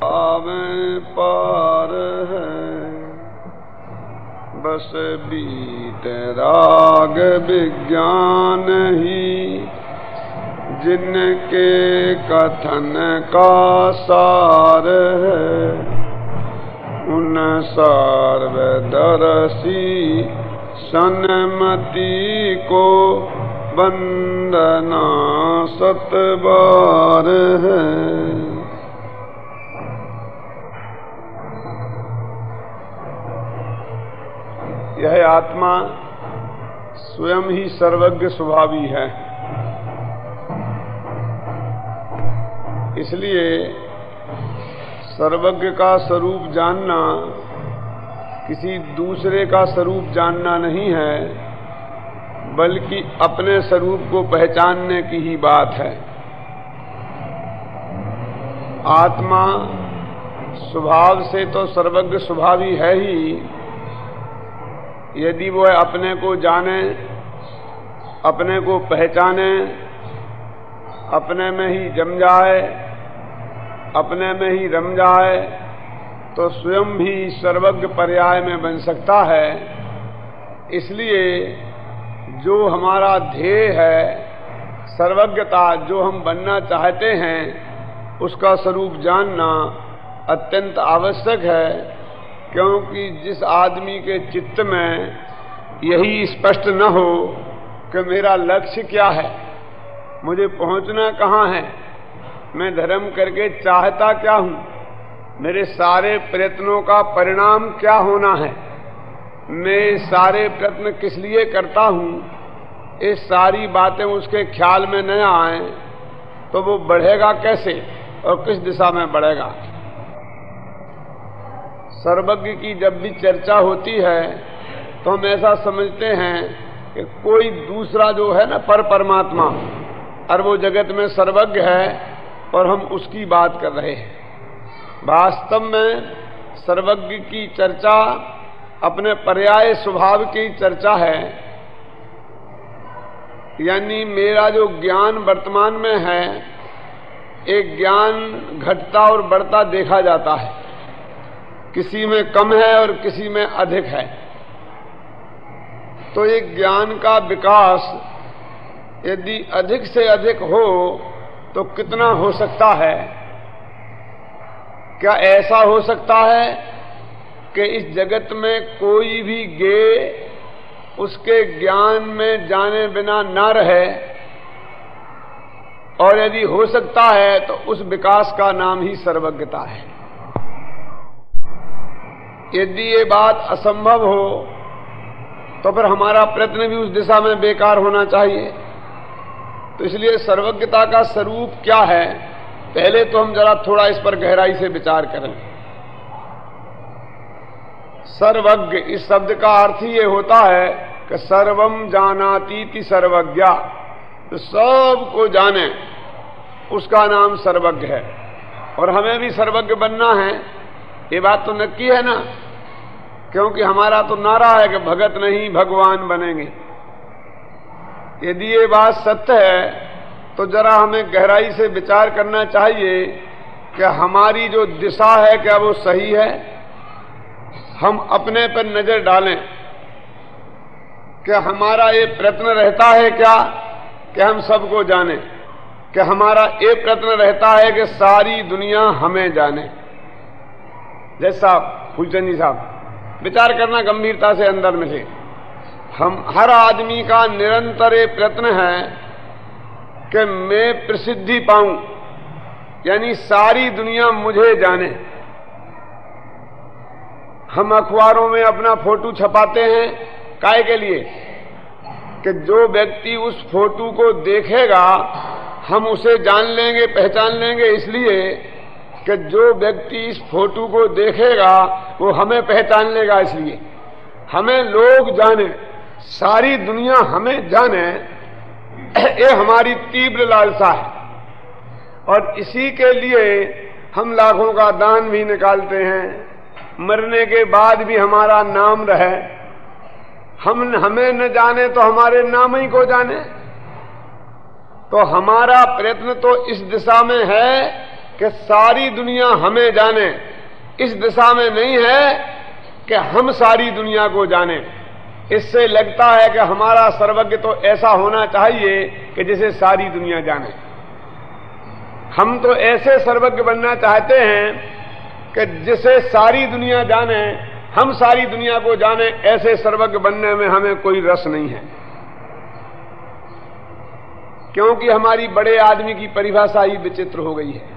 आवें पार है बस बीत राग विज्ञान ही, जिनके कथन का सार है उन सर्वदर्शी सन्मति को वंदना सतबार है। यह आत्मा स्वयं ही सर्वज्ञ स्वभावी है, इसलिए सर्वज्ञ का स्वरूप जानना किसी दूसरे का स्वरूप जानना नहीं है, बल्कि अपने स्वरूप को पहचानने की ही बात है। आत्मा स्वभाव से तो सर्वज्ञ स्वभावी है ही, यदि वह अपने को जाने, अपने को पहचाने, अपने में ही जम जाए, अपने में ही रम जाए, तो स्वयं भी सर्वज्ञ पर्याय में बन सकता है। इसलिए जो हमारा ध्येय है, सर्वज्ञता, जो हम बनना चाहते हैं, उसका स्वरूप जानना अत्यंत आवश्यक है। क्योंकि जिस आदमी के चित्त में यही स्पष्ट न हो कि मेरा लक्ष्य क्या है, मुझे पहुंचना कहाँ है, मैं धर्म करके चाहता क्या हूं, मेरे सारे प्रयत्नों का परिणाम क्या होना है, मैं सारे प्रयत्न किस लिए करता हूं, ये सारी बातें उसके ख्याल में न आए तो वो बढ़ेगा कैसे और किस दिशा में बढ़ेगा। सर्वज्ञ की जब भी चर्चा होती है तो हम ऐसा समझते हैं कि कोई दूसरा जो है ना, परमात्मा, और वो जगत में सर्वज्ञ है और हम उसकी बात कर रहे हैं। वास्तव में सर्वज्ञ की चर्चा अपने पर्याय स्वभाव की चर्चा है। यानी मेरा जो ज्ञान वर्तमान में है, एक ज्ञान घटता और बढ़ता देखा जाता है, किसी में कम है और किसी में अधिक है। तो एक ज्ञान का विकास यदि अधिक से अधिक हो तो कितना हो सकता है? क्या ऐसा हो सकता है कि इस जगत में कोई भी गे उसके ज्ञान में जाने बिना ना रहे? और यदि हो सकता है तो उस विकास का नाम ही सर्वज्ञता है। यदि ये बात असंभव हो तो फिर हमारा प्रयत्न भी उस दिशा में बेकार होना चाहिए। तो इसलिए सर्वज्ञता का स्वरूप क्या है, पहले तो हम जरा थोड़ा इस पर गहराई से विचार करें। सर्वज्ञ इस शब्द का अर्थ ही ये होता है कि सर्वम जानातीति सर्वज्ञा, तो सब को जाने, उसका नाम सर्वज्ञ है। और हमें भी सर्वज्ञ बनना है, ये बात तो नक्की है ना, क्योंकि हमारा तो नारा है कि भगत नहीं भगवान बनेंगे। यदि ये बात सत्य है तो जरा हमें गहराई से विचार करना चाहिए कि हमारी जो दिशा है क्या वो सही है। हम अपने पर नजर डालें कि हमारा ये प्रयत्न रहता है क्या कि हम सबको जाने, कि हमारा ये प्रयत्न रहता है कि सारी दुनिया हमें जाने। जैसा फूलचंद जी साहब, विचार करना गंभीरता से अंदर में से। हम हर आदमी का निरंतर ये प्रयत्न है कि मैं प्रसिद्धि पाऊं, यानी सारी दुनिया मुझे जाने। हम अखबारों में अपना फोटो छपाते हैं, काहे के लिए? कि जो व्यक्ति उस फोटो को देखेगा हम उसे जान लेंगे, पहचान लेंगे। इसलिए कि जो व्यक्ति इस फोटो को देखेगा वो हमें पहचान लेगा। इसलिए हमें लोग जाने, सारी दुनिया हमें जाने, ये हमारी तीव्र लालसा है। और इसी के लिए हम लाखों का दान भी निकालते हैं, मरने के बाद भी हमारा नाम रहे। हम हमें न जाने तो हमारे नाम ही को जाने। तो हमारा प्रयत्न तो इस दिशा में है कि सारी दुनिया हमें जाने, इस दिशा में नहीं है कि हम सारी दुनिया को जाने। इससे लगता है कि हमारा सर्वज्ञ तो ऐसा होना चाहिए कि जिसे सारी दुनिया जाने। हम तो ऐसे सर्वज्ञ बनना चाहते हैं कि जिसे सारी दुनिया जाने, हम सारी दुनिया को जाने। ऐसे सर्वज्ञ बनने में हमें कोई रस नहीं है, क्योंकि हमारी बड़े आदमी की परिभाषा ही विचित्र हो गई है।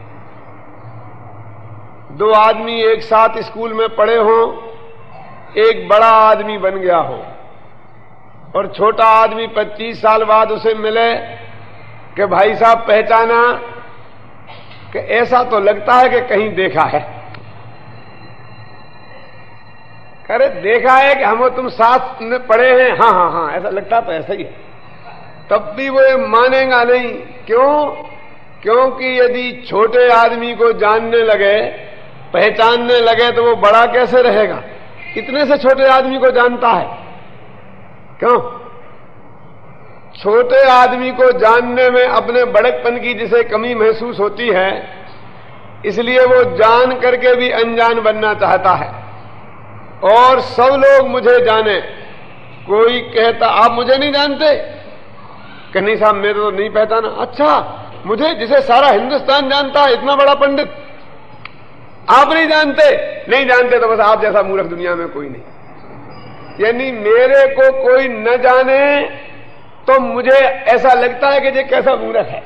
दो आदमी एक साथ स्कूल में पढ़े हों, एक बड़ा आदमी बन गया हो और छोटा आदमी 25 साल बाद उसे मिले कि भाई साहब पहचाना, कि ऐसा तो लगता है कि कहीं देखा है। अरे देखा है कि हम तुम साथ में पढ़े हैं, हाँ हाँ हाँ, ऐसा लगता तो ऐसा ही है। तब भी वो ये मानेगा नहीं। क्यों? क्योंकि यदि छोटे आदमी को जानने लगे, पहचानने लगे, तो वो बड़ा कैसे रहेगा? इतने से छोटे आदमी को जानता है। क्यों? छोटे आदमी को जानने में अपने बड़कपन की जिसे कमी महसूस होती है, इसलिए वो जान करके भी अनजान बनना चाहता है। और सब लोग मुझे जाने। कोई कहता आप मुझे नहीं जानते? कि नहीं साहब मैं तो नहीं पहचाना। अच्छा, मुझे जिसे सारा हिंदुस्तान जानता है, इतना बड़ा पंडित, आप नहीं जानते? नहीं जानते तो बस आप जैसा मूर्ख दुनिया में कोई नहीं। यानी मेरे को कोई न जाने तो मुझे ऐसा लगता है कि ये कैसा मूर्ख है।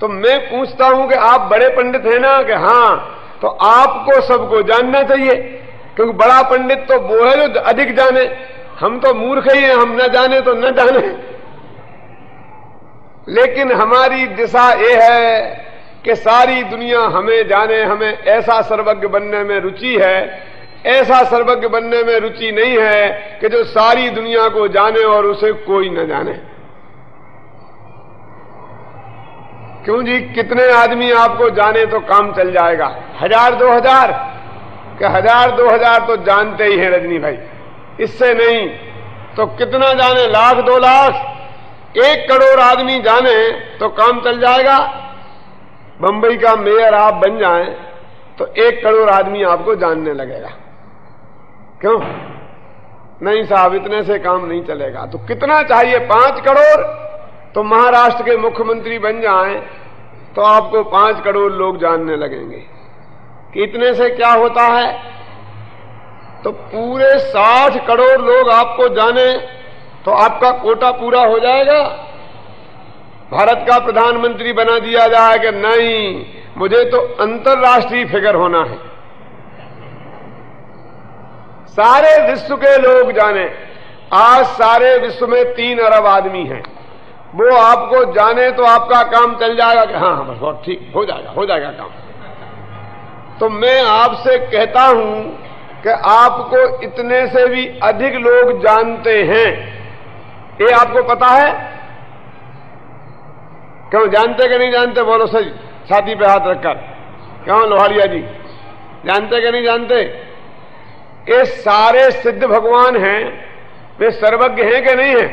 तो मैं पूछता हूं कि आप बड़े पंडित हैं ना? कि हाँ। तो आपको सबको जानना चाहिए, क्योंकि बड़ा पंडित तो वो है जो अधिक जाने। हम तो मूर्ख ही हैं, हम न जाने तो न जाने। लेकिन हमारी दिशा ये है कि सारी दुनिया हमें जाने। हमें ऐसा सर्वज्ञ बनने में रुचि है। ऐसा सर्वज्ञ बनने में रुचि नहीं है कि जो सारी दुनिया को जाने और उसे कोई न जाने। क्यों जी? कितने आदमी आपको जाने तो काम चल जाएगा? 1000 2000? कि 1000 2000 तो जानते ही हैं रजनी भाई, इससे नहीं। तो कितना जाने? 1 लाख 2 लाख? 1 करोड़ आदमी जाने तो काम चल जाएगा। बंबई का मेयर आप बन जाएं तो 1 करोड़ आदमी आपको जानने लगेगा। क्यों? नहीं साहब, इतने से काम नहीं चलेगा। तो कितना चाहिए? 5 करोड़? तो महाराष्ट्र के मुख्यमंत्री बन जाएं तो आपको 5 करोड़ लोग जानने लगेंगे। कि इतने से क्या होता है? तो पूरे 60 करोड़ लोग आपको जाने तो आपका कोटा पूरा हो जाएगा। भारत का प्रधानमंत्री बना दिया जाए कि नहीं, मुझे तो अंतर्राष्ट्रीय फिगर होना है, सारे विश्व के लोग जाने। आज सारे विश्व में 3 अरब आदमी हैं, वो आपको जाने तो आपका काम चल जाएगा कि हाँ बस बहुत ठीक, हो जाएगा काम। तो मैं आपसे कहता हूं कि आपको इतने से भी अधिक लोग जानते हैं, ये आपको पता है? क्यों? जानते कि नहीं जानते? बोलो सही, छाती पे हाथ रखकर। क्यों लोहारिया जी, जानते कि नहीं जानते? ये सारे सिद्ध भगवान हैं, वे सर्वज्ञ हैं कि नहीं हैं?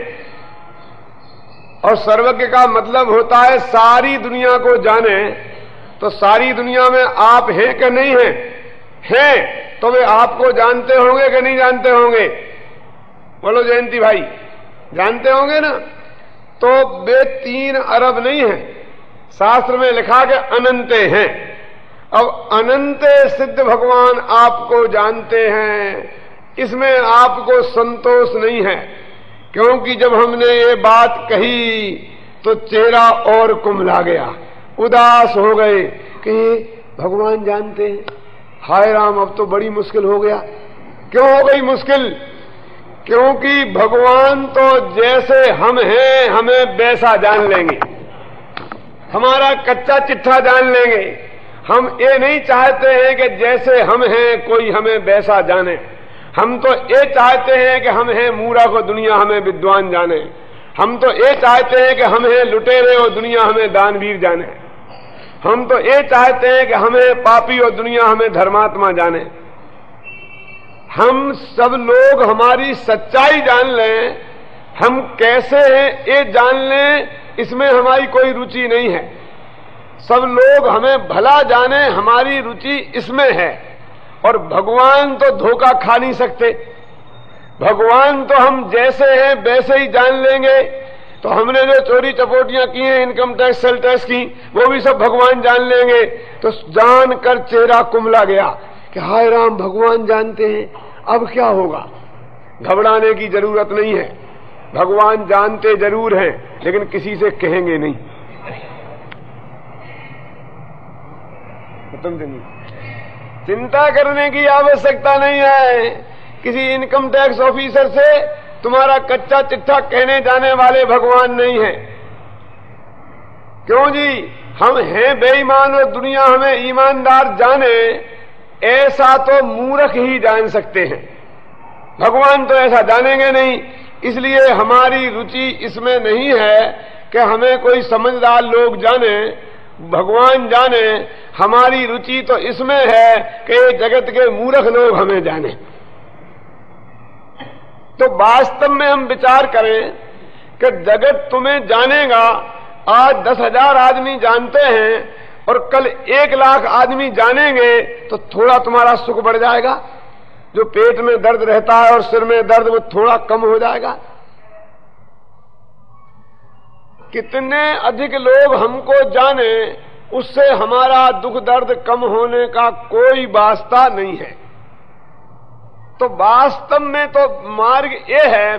और सर्वज्ञ का मतलब होता है सारी दुनिया को जाने। तो सारी दुनिया में आप हैं कि नहीं हैं? हैं तो वे आपको जानते होंगे कि नहीं जानते होंगे? बोलो जयंती भाई, जानते होंगे ना? तो वे 3 अरब नहीं हैं, शास्त्र में लिखा कि अनंते हैं। अब अनंते सिद्ध भगवान आपको जानते हैं, इसमें आपको संतोष नहीं है। क्योंकि जब हमने ये बात कही तो चेहरा और कुम्हला गया, उदास हो गए कि भगवान जानते हैं, हाय राम अब तो बड़ी मुश्किल हो गया। क्यों हो गई मुश्किल? क्योंकि भगवान तो जैसे हम हैं हमें वैसा जान लेंगे, हमारा कच्चा चिट्ठा जान लेंगे। हम ये नहीं चाहते हैं कि जैसे हम हैं कोई हमें वैसा जाने। हम तो ये चाहते हैं कि हम हैं मूर्ख और दुनिया हमें विद्वान जाने। हम तो ये चाहते हैं कि हम हैं लुटेरे और दुनिया हमें दानवीर जाने। हम तो ये चाहते हैं कि हमें पापी और दुनिया हमें धर्मात्मा जाने। हम सब लोग हमारी सच्चाई जान लें, हम कैसे हैं ये जान लें, इसमें हमारी कोई रुचि नहीं है। सब लोग हमें भला जाने, हमारी रुचि इसमें है। और भगवान तो धोखा खा नहीं सकते। भगवान तो हम जैसे हैं वैसे ही जान लेंगे। तो हमने जो चोरी चपोटियां की हैं, इनकम टैक्स, सेल टैक्स की, वो भी सब भगवान जान लेंगे। तो जानकर चेहरा कुमला गया कि हाय राम, भगवान जानते हैं, अब क्या होगा। घबराने की जरूरत नहीं है। भगवान जानते जरूर हैं, लेकिन किसी से कहेंगे नहीं। चिंता करने की आवश्यकता नहीं है। किसी इनकम टैक्स ऑफिसर से तुम्हारा कच्चा चिट्ठा कहने जाने वाले भगवान नहीं है। क्यों जी, हम हैं बेईमान और दुनिया हमें ईमानदार जाने, ऐसा तो मूर्ख ही जान सकते हैं। भगवान तो ऐसा जानेंगे नहीं। इसलिए हमारी रुचि इसमें नहीं है कि हमें कोई समझदार लोग जाने, भगवान जाने। हमारी रुचि तो इसमें है कि जगत के मूर्ख लोग हमें जाने। तो वास्तव में हम विचार करें कि जगत तुम्हें जानेगा। आज 10,000 आदमी जानते हैं और कल 1,00,000 आदमी जानेंगे, तो थोड़ा तुम्हारा सुख बढ़ जाएगा। जो पेट में दर्द रहता है और सिर में दर्द, वो थोड़ा कम हो जाएगा। कितने अधिक लोग हमको जाने, उससे हमारा दुख दर्द कम होने का कोई वास्ता नहीं है। तो वास्तव में तो मार्ग ये है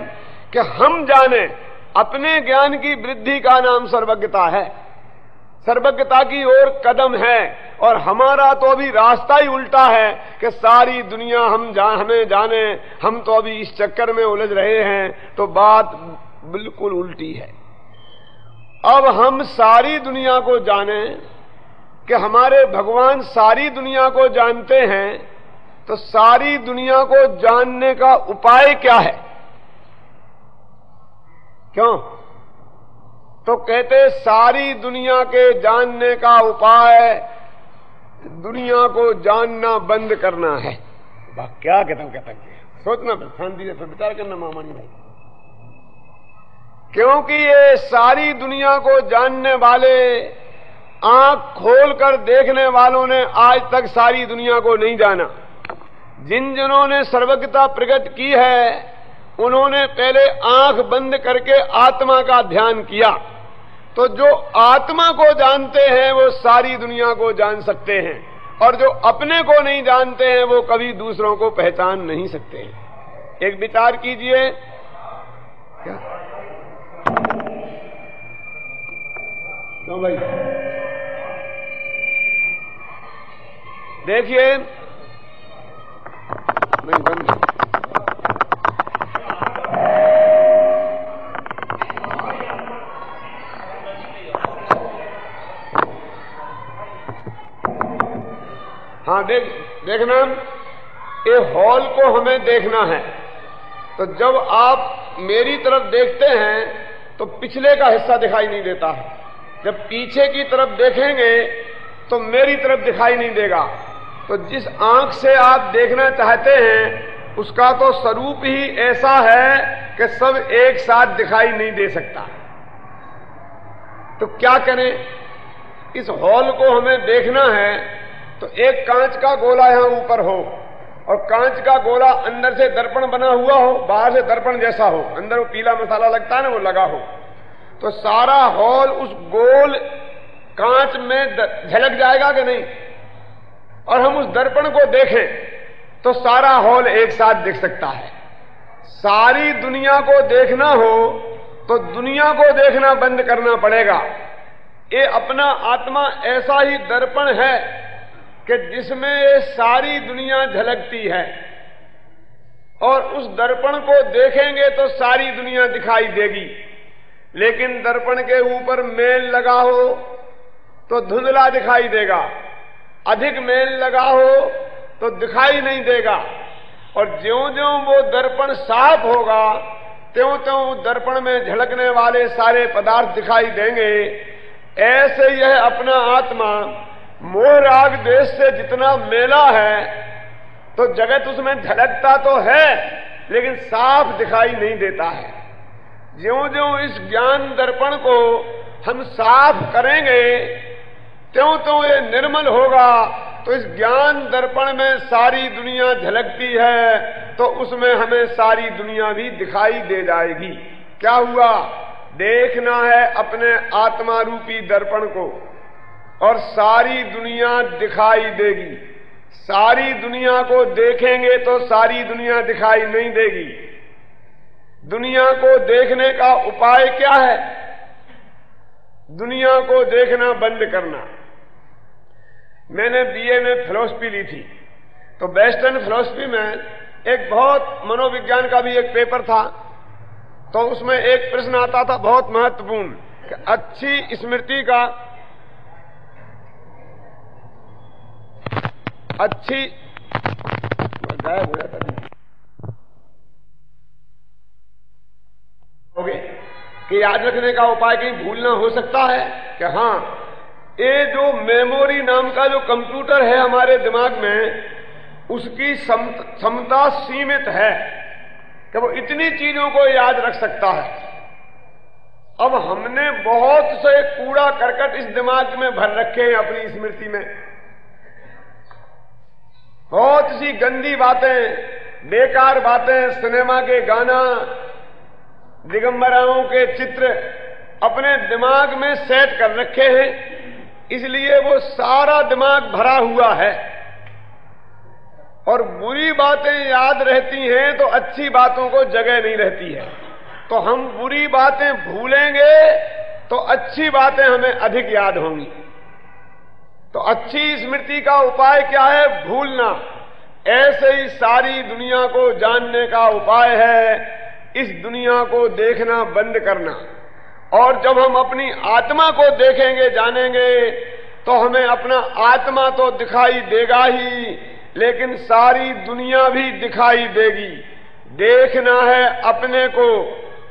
कि हम जाने। अपने ज्ञान की वृद्धि का नाम सर्वज्ञता है। सर्वज्ञता की ओर कदम है। और हमारा तो अभी रास्ता ही उल्टा है कि सारी दुनिया हमें जाने। हम तो अभी इस चक्कर में उलझ रहे हैं। तो बात बिल्कुल उल्टी है। अब हम सारी दुनिया को जाने कि हमारे भगवान सारी दुनिया को जानते हैं। तो सारी दुनिया को जानने का उपाय क्या है? क्यों? तो कहते सारी दुनिया के जानने का उपाय दुनिया को जानना बंद करना है। क्या कहता सोचना, शांति से विचार करना मामानी भाई। क्योंकि ये सारी दुनिया को जानने वाले, आंख खोलकर देखने वालों ने आज तक सारी दुनिया को नहीं जाना। जिन्होंने सर्वज्ञता प्रकट की है, उन्होंने पहले आंख बंद करके आत्मा का ध्यान किया। तो जो आत्मा को जानते हैं वो सारी दुनिया को जान सकते हैं। और जो अपने को नहीं जानते हैं वो कभी दूसरों को पहचान नहीं सकते हैं। एक विचार कीजिए। क्या क्यों भाई? देखिए, नहीं बंद। हाँ, देखना, ये हॉल को हमें देखना है। तो जब आप मेरी तरफ देखते हैं तो पिछले का हिस्सा दिखाई नहीं देता है। जब पीछे की तरफ देखेंगे तो मेरी तरफ दिखाई नहीं देगा। तो जिस आंख से आप देखना चाहते हैं उसका तो स्वरूप ही ऐसा है कि सब एक साथ दिखाई नहीं दे सकता। तो क्या करें? इस हॉल को हमें देखना है तो एक कांच का गोला यहां ऊपर हो और कांच का गोला अंदर से दर्पण बना हुआ हो, बाहर से दर्पण जैसा हो, अंदर वो पीला मसाला लगता है ना, वो लगा हो। तो सारा हॉल उस गोल कांच में झलक जाएगा कि नहीं? और हम उस दर्पण को देखें तो सारा हॉल एक साथ दिख सकता है। सारी दुनिया को देखना हो तो दुनिया को देखना बंद करना पड़ेगा। ये अपना आत्मा ऐसा ही दर्पण है कि जिसमें ये सारी दुनिया झलकती है। और उस दर्पण को देखेंगे तो सारी दुनिया दिखाई देगी। लेकिन दर्पण के ऊपर मेल लगा हो तो धुंधला दिखाई देगा, अधिक मेल लगा हो तो दिखाई नहीं देगा। और ज्यों-ज्यों वो दर्पण साफ होगा त्यों-त्यों दर्पण में झलकने वाले सारे पदार्थ दिखाई देंगे। ऐसे यह अपना आत्मा मोह राग द्वेष से जितना मेला है तो जगत उसमें झलकता तो है लेकिन साफ दिखाई नहीं देता है। ज्यों-ज्यों इस ज्ञान दर्पण को हम साफ करेंगे त्यों त्यों ये निर्मल होगा। तो इस ज्ञान दर्पण में सारी दुनिया झलकती है, तो उसमें हमें सारी दुनिया भी दिखाई दे जाएगी। क्या हुआ? देखना है अपने आत्मा रूपी दर्पण को और सारी दुनिया दिखाई देगी। सारी दुनिया को देखेंगे तो सारी दुनिया दिखाई नहीं देगी। दुनिया को देखने का उपाय क्या है? दुनिया को देखना बंद करना। मैंने बीए में फिलॉसफी ली थी, तो वेस्टर्न फिलॉसफी में एक बहुत मनोविज्ञान का भी एक पेपर था, तो उसमें एक प्रश्न आता था बहुत महत्वपूर्ण कि अच्छी स्मृति का गायब हो जाता कि याद रखने का उपाय कहीं भूलना हो सकता है कि हाँ, ये जो मेमोरी नाम का जो कंप्यूटर है हमारे दिमाग में, उसकी क्षमता सीमित है कि वो इतनी चीजों को याद रख सकता है। अब हमने बहुत से कूड़ा करकट इस दिमाग में भर रखे हैं अपनी स्मृति में, बहुत सी गंदी बातें, बेकार बातें, सिनेमा के गाना, दिगंबराओं के चित्र अपने दिमाग में सेट कर रखे हैं, इसलिए वो सारा दिमाग भरा हुआ है। और बुरी बातें याद रहती हैं तो अच्छी बातों को जगह नहीं रहती है। तो हम बुरी बातें भूलेंगे तो अच्छी बातें हमें अधिक याद होंगी। तो अच्छी स्मृति का उपाय क्या है? भूलना। ऐसे ही सारी दुनिया को जानने का उपाय है इस दुनिया को देखना बंद करना। और जब हम अपनी आत्मा को देखेंगे, जानेंगे, तो हमें अपना आत्मा तो दिखाई देगा ही, लेकिन सारी दुनिया भी दिखाई देगी। देखना है अपने को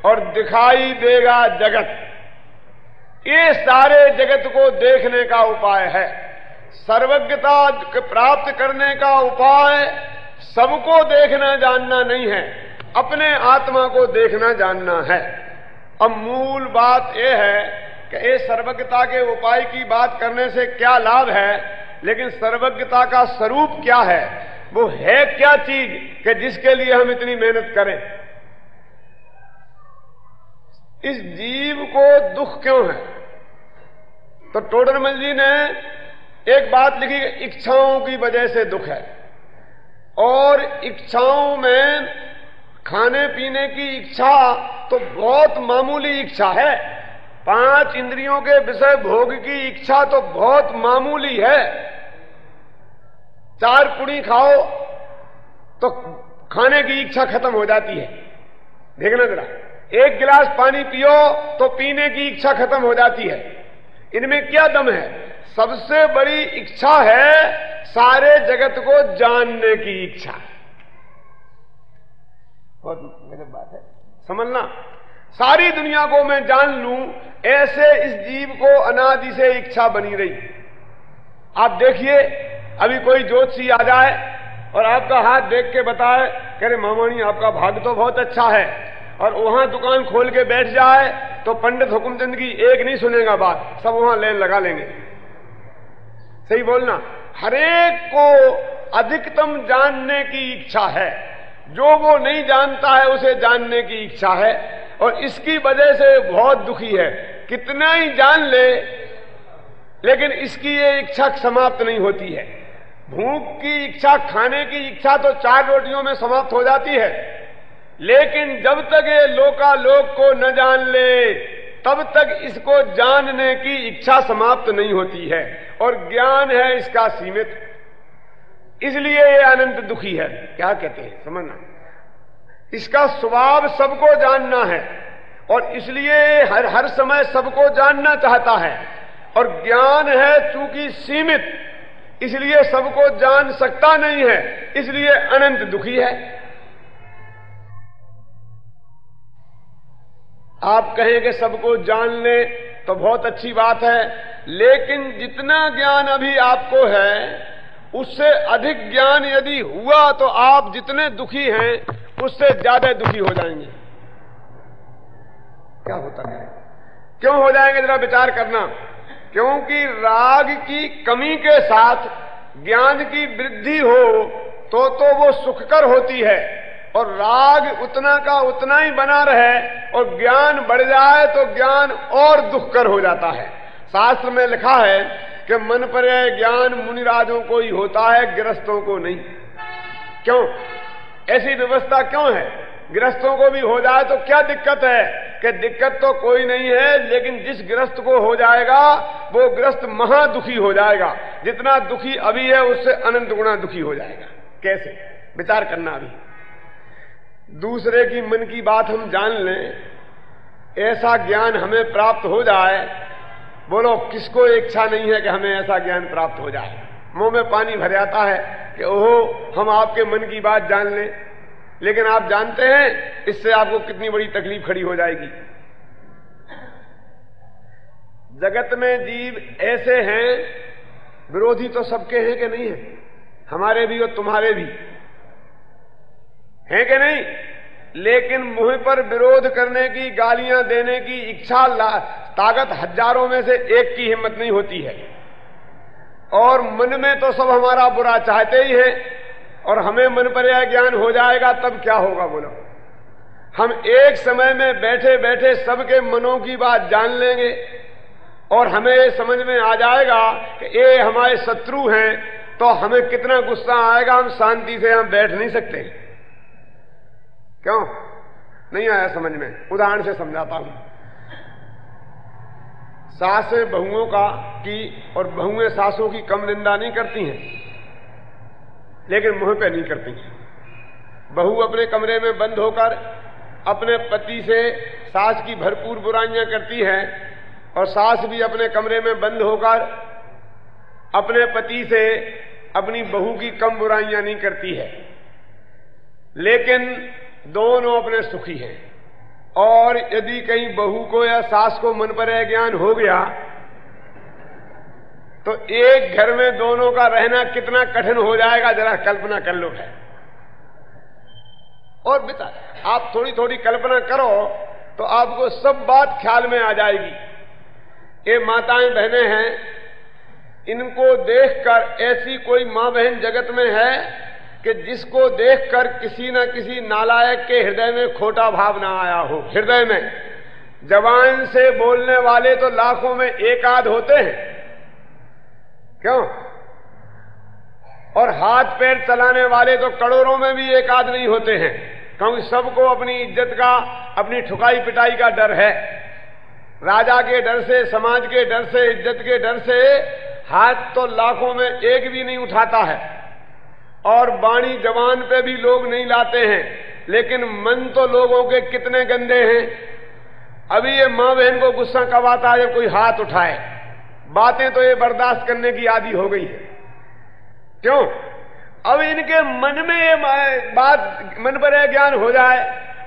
और दिखाई देगा जगत। ये सारे जगत को देखने का उपाय है। सर्वज्ञता प्राप्त करने का उपाय सबको देखना जानना नहीं है, अपने आत्मा को देखना जानना है। अब मूल बात यह है कि ये सर्वज्ञता के उपाय की बात करने से क्या लाभ है, लेकिन सर्वज्ञता का स्वरूप क्या है, वो है क्या चीज कि जिसके लिए हम इतनी मेहनत करें। इस जीव को दुख क्यों है? तो टोडरमल जी ने एक बात लिखी, इच्छाओं की वजह से दुख है। और इच्छाओं में खाने पीने की इच्छा तो बहुत मामूली इच्छा है, 5 इंद्रियों के विषय भोग की इच्छा तो बहुत मामूली है। 4 पुड़ी खाओ तो खाने की इच्छा खत्म हो जाती है। देखना जरा, 1 गिलास पानी पियो तो पीने की इच्छा खत्म हो जाती है। इनमें क्या दम है? सबसे बड़ी इच्छा है सारे जगत को जानने की इच्छा। बहुत गजब बात है, समझना। सारी दुनिया को मैं जान लूं, ऐसे इस जीव को अनादि से इच्छा बनी रही। आप देखिए, अभी कोई ज्योतिषी आ जाए और आपका हाथ देख के बताए, कह रहे मामानी आपका भाग्य तो बहुत अच्छा है, और वहां दुकान खोल के बैठ जाए तो पंडित हुकुमचंद की एक नहीं सुनेगा बात, सब वहां लाइन लगा लेंगे। सही बोलना। हरेक को अधिकतम जानने की इच्छा है, जो वो नहीं जानता है उसे जानने की इच्छा है, और इसकी वजह से बहुत दुखी है। कितना ही जान ले, लेकिन इसकी ये इच्छा समाप्त नहीं होती है। भूख की इच्छा, खाने की इच्छा तो 4 रोटियों में समाप्त हो जाती है, लेकिन जब तक ये लोकालोक को न जान ले तब तक इसको जानने की इच्छा समाप्त नहीं होती है, और ज्ञान है इसका सीमित, इसलिए ये अनंत दुखी है। क्या कहते हैं समझना, इसका स्वभाव सबको जानना है, और इसलिए हर समय सबको जानना चाहता है, और ज्ञान है चूंकि सीमित, इसलिए सबको जान सकता नहीं है, इसलिए अनंत दुखी है। आप कहें कि सबको जान ले तो बहुत अच्छी बात है, लेकिन जितना ज्ञान अभी आपको है उससे अधिक ज्ञान यदि हुआ तो आप जितने दुखी हैं उससे ज्यादा दुखी हो जाएंगे। क्या होता है, क्यों हो जाएंगे, जरा विचार करना। क्योंकि राग की कमी के साथ ज्ञान की वृद्धि हो तो वो सुखकर होती है, और राग उतना का उतना ही बना रहे और ज्ञान बढ़ जाए तो ज्ञान और दुखकर हो जाता है। शास्त्र में लिखा है कि मन पर ज्ञान मुनिराजों को ही होता है, गृहस्थों को नहीं। क्यों? ऐसी व्यवस्था क्यों है? गृहस्थों को भी हो जाए तो क्या दिक्कत है? कि दिक्कत तो कोई नहीं है, लेकिन जिस गृहस्थ को हो जाएगा वो गृहस्थ महादुखी हो जाएगा। जितना दुखी अभी है उससे अनंत गुना दुखी हो जाएगा। कैसे? विचार करना। अभी दूसरे की मन की बात हम जान लें, ऐसा ज्ञान हमें प्राप्त हो जाए, बोलो किसको इच्छा नहीं है कि हमें ऐसा ज्ञान प्राप्त हो जाए? मुंह में पानी भर जाता है कि ओहो हम आपके मन की बात जान लें, लेकिन आप जानते हैं इससे आपको कितनी बड़ी तकलीफ खड़ी हो जाएगी। जगत में जीव ऐसे हैं, विरोधी तो सबके हैं कि नहीं है? हमारे भी और तुम्हारे भी हैं कि नहीं? लेकिन मुंह पर विरोध करने की, गालियां देने की इच्छा, ताकत हजारों में से एक की हिम्मत नहीं होती है। और मन में तो सब हमारा बुरा चाहते ही है, और हमें मन पर यह ज्ञान हो जाएगा तब क्या होगा? बोलो, हम एक समय में बैठे बैठे सबके मनों की बात जान लेंगे और हमें ये समझ में आ जाएगा कि ये हमारे शत्रु हैं, तो हमें कितना गुस्सा आएगा, हम शांति से यहां बैठ नहीं सकते। क्यों नहीं आया समझ में? उदाहरण से समझाता हूं। सासें बहुओं की और बहुएं सासों की कम निंदा नहीं करती हैं, लेकिन मुंह पे नहीं करती हैं। बहू अपने कमरे में बंद होकर अपने पति से सास की भरपूर बुराइयां करती है, और सास भी अपने कमरे में बंद होकर अपने पति से अपनी बहू की कम बुराइयां नहीं करती है, लेकिन दोनों अपने सुखी हैं। और यदि कहीं बहू को या सास को मन पर ज्ञान हो गया तो एक घर में दोनों का रहना कितना कठिन हो जाएगा, जरा कल्पना कर लो है। और बेटा आप थोड़ी थोड़ी कल्पना करो तो आपको सब बात ख्याल में आ जाएगी। ये माताएं बहनें हैं, इनको देखकर ऐसी कोई मां बहन जगत में है कि जिसको देखकर किसी न किसी नालायक के हृदय में खोटा भाव ना आया हो। हृदय में जबान से बोलने वाले तो लाखों में एक आध होते हैं, क्यों? और हाथ पैर चलाने वाले तो करोड़ों में भी एक आध नहीं होते हैं, क्योंकि सबको अपनी इज्जत का, अपनी ठुकाई पिटाई का डर है। राजा के डर से, समाज के डर से, इज्जत के डर से हाथ तो लाखों में एक भी नहीं उठाता है, और बाणी जवान पे भी लोग नहीं लाते हैं, लेकिन मन तो लोगों के कितने गंदे हैं। अभी ये मां बहन को गुस्सा कब आता है जब कोई हाथ उठाए? बातें तो ये बर्दाश्त करने की आदी हो गई है। क्यों? अब इनके मन में ये बात, मन पर ज्ञान हो जाए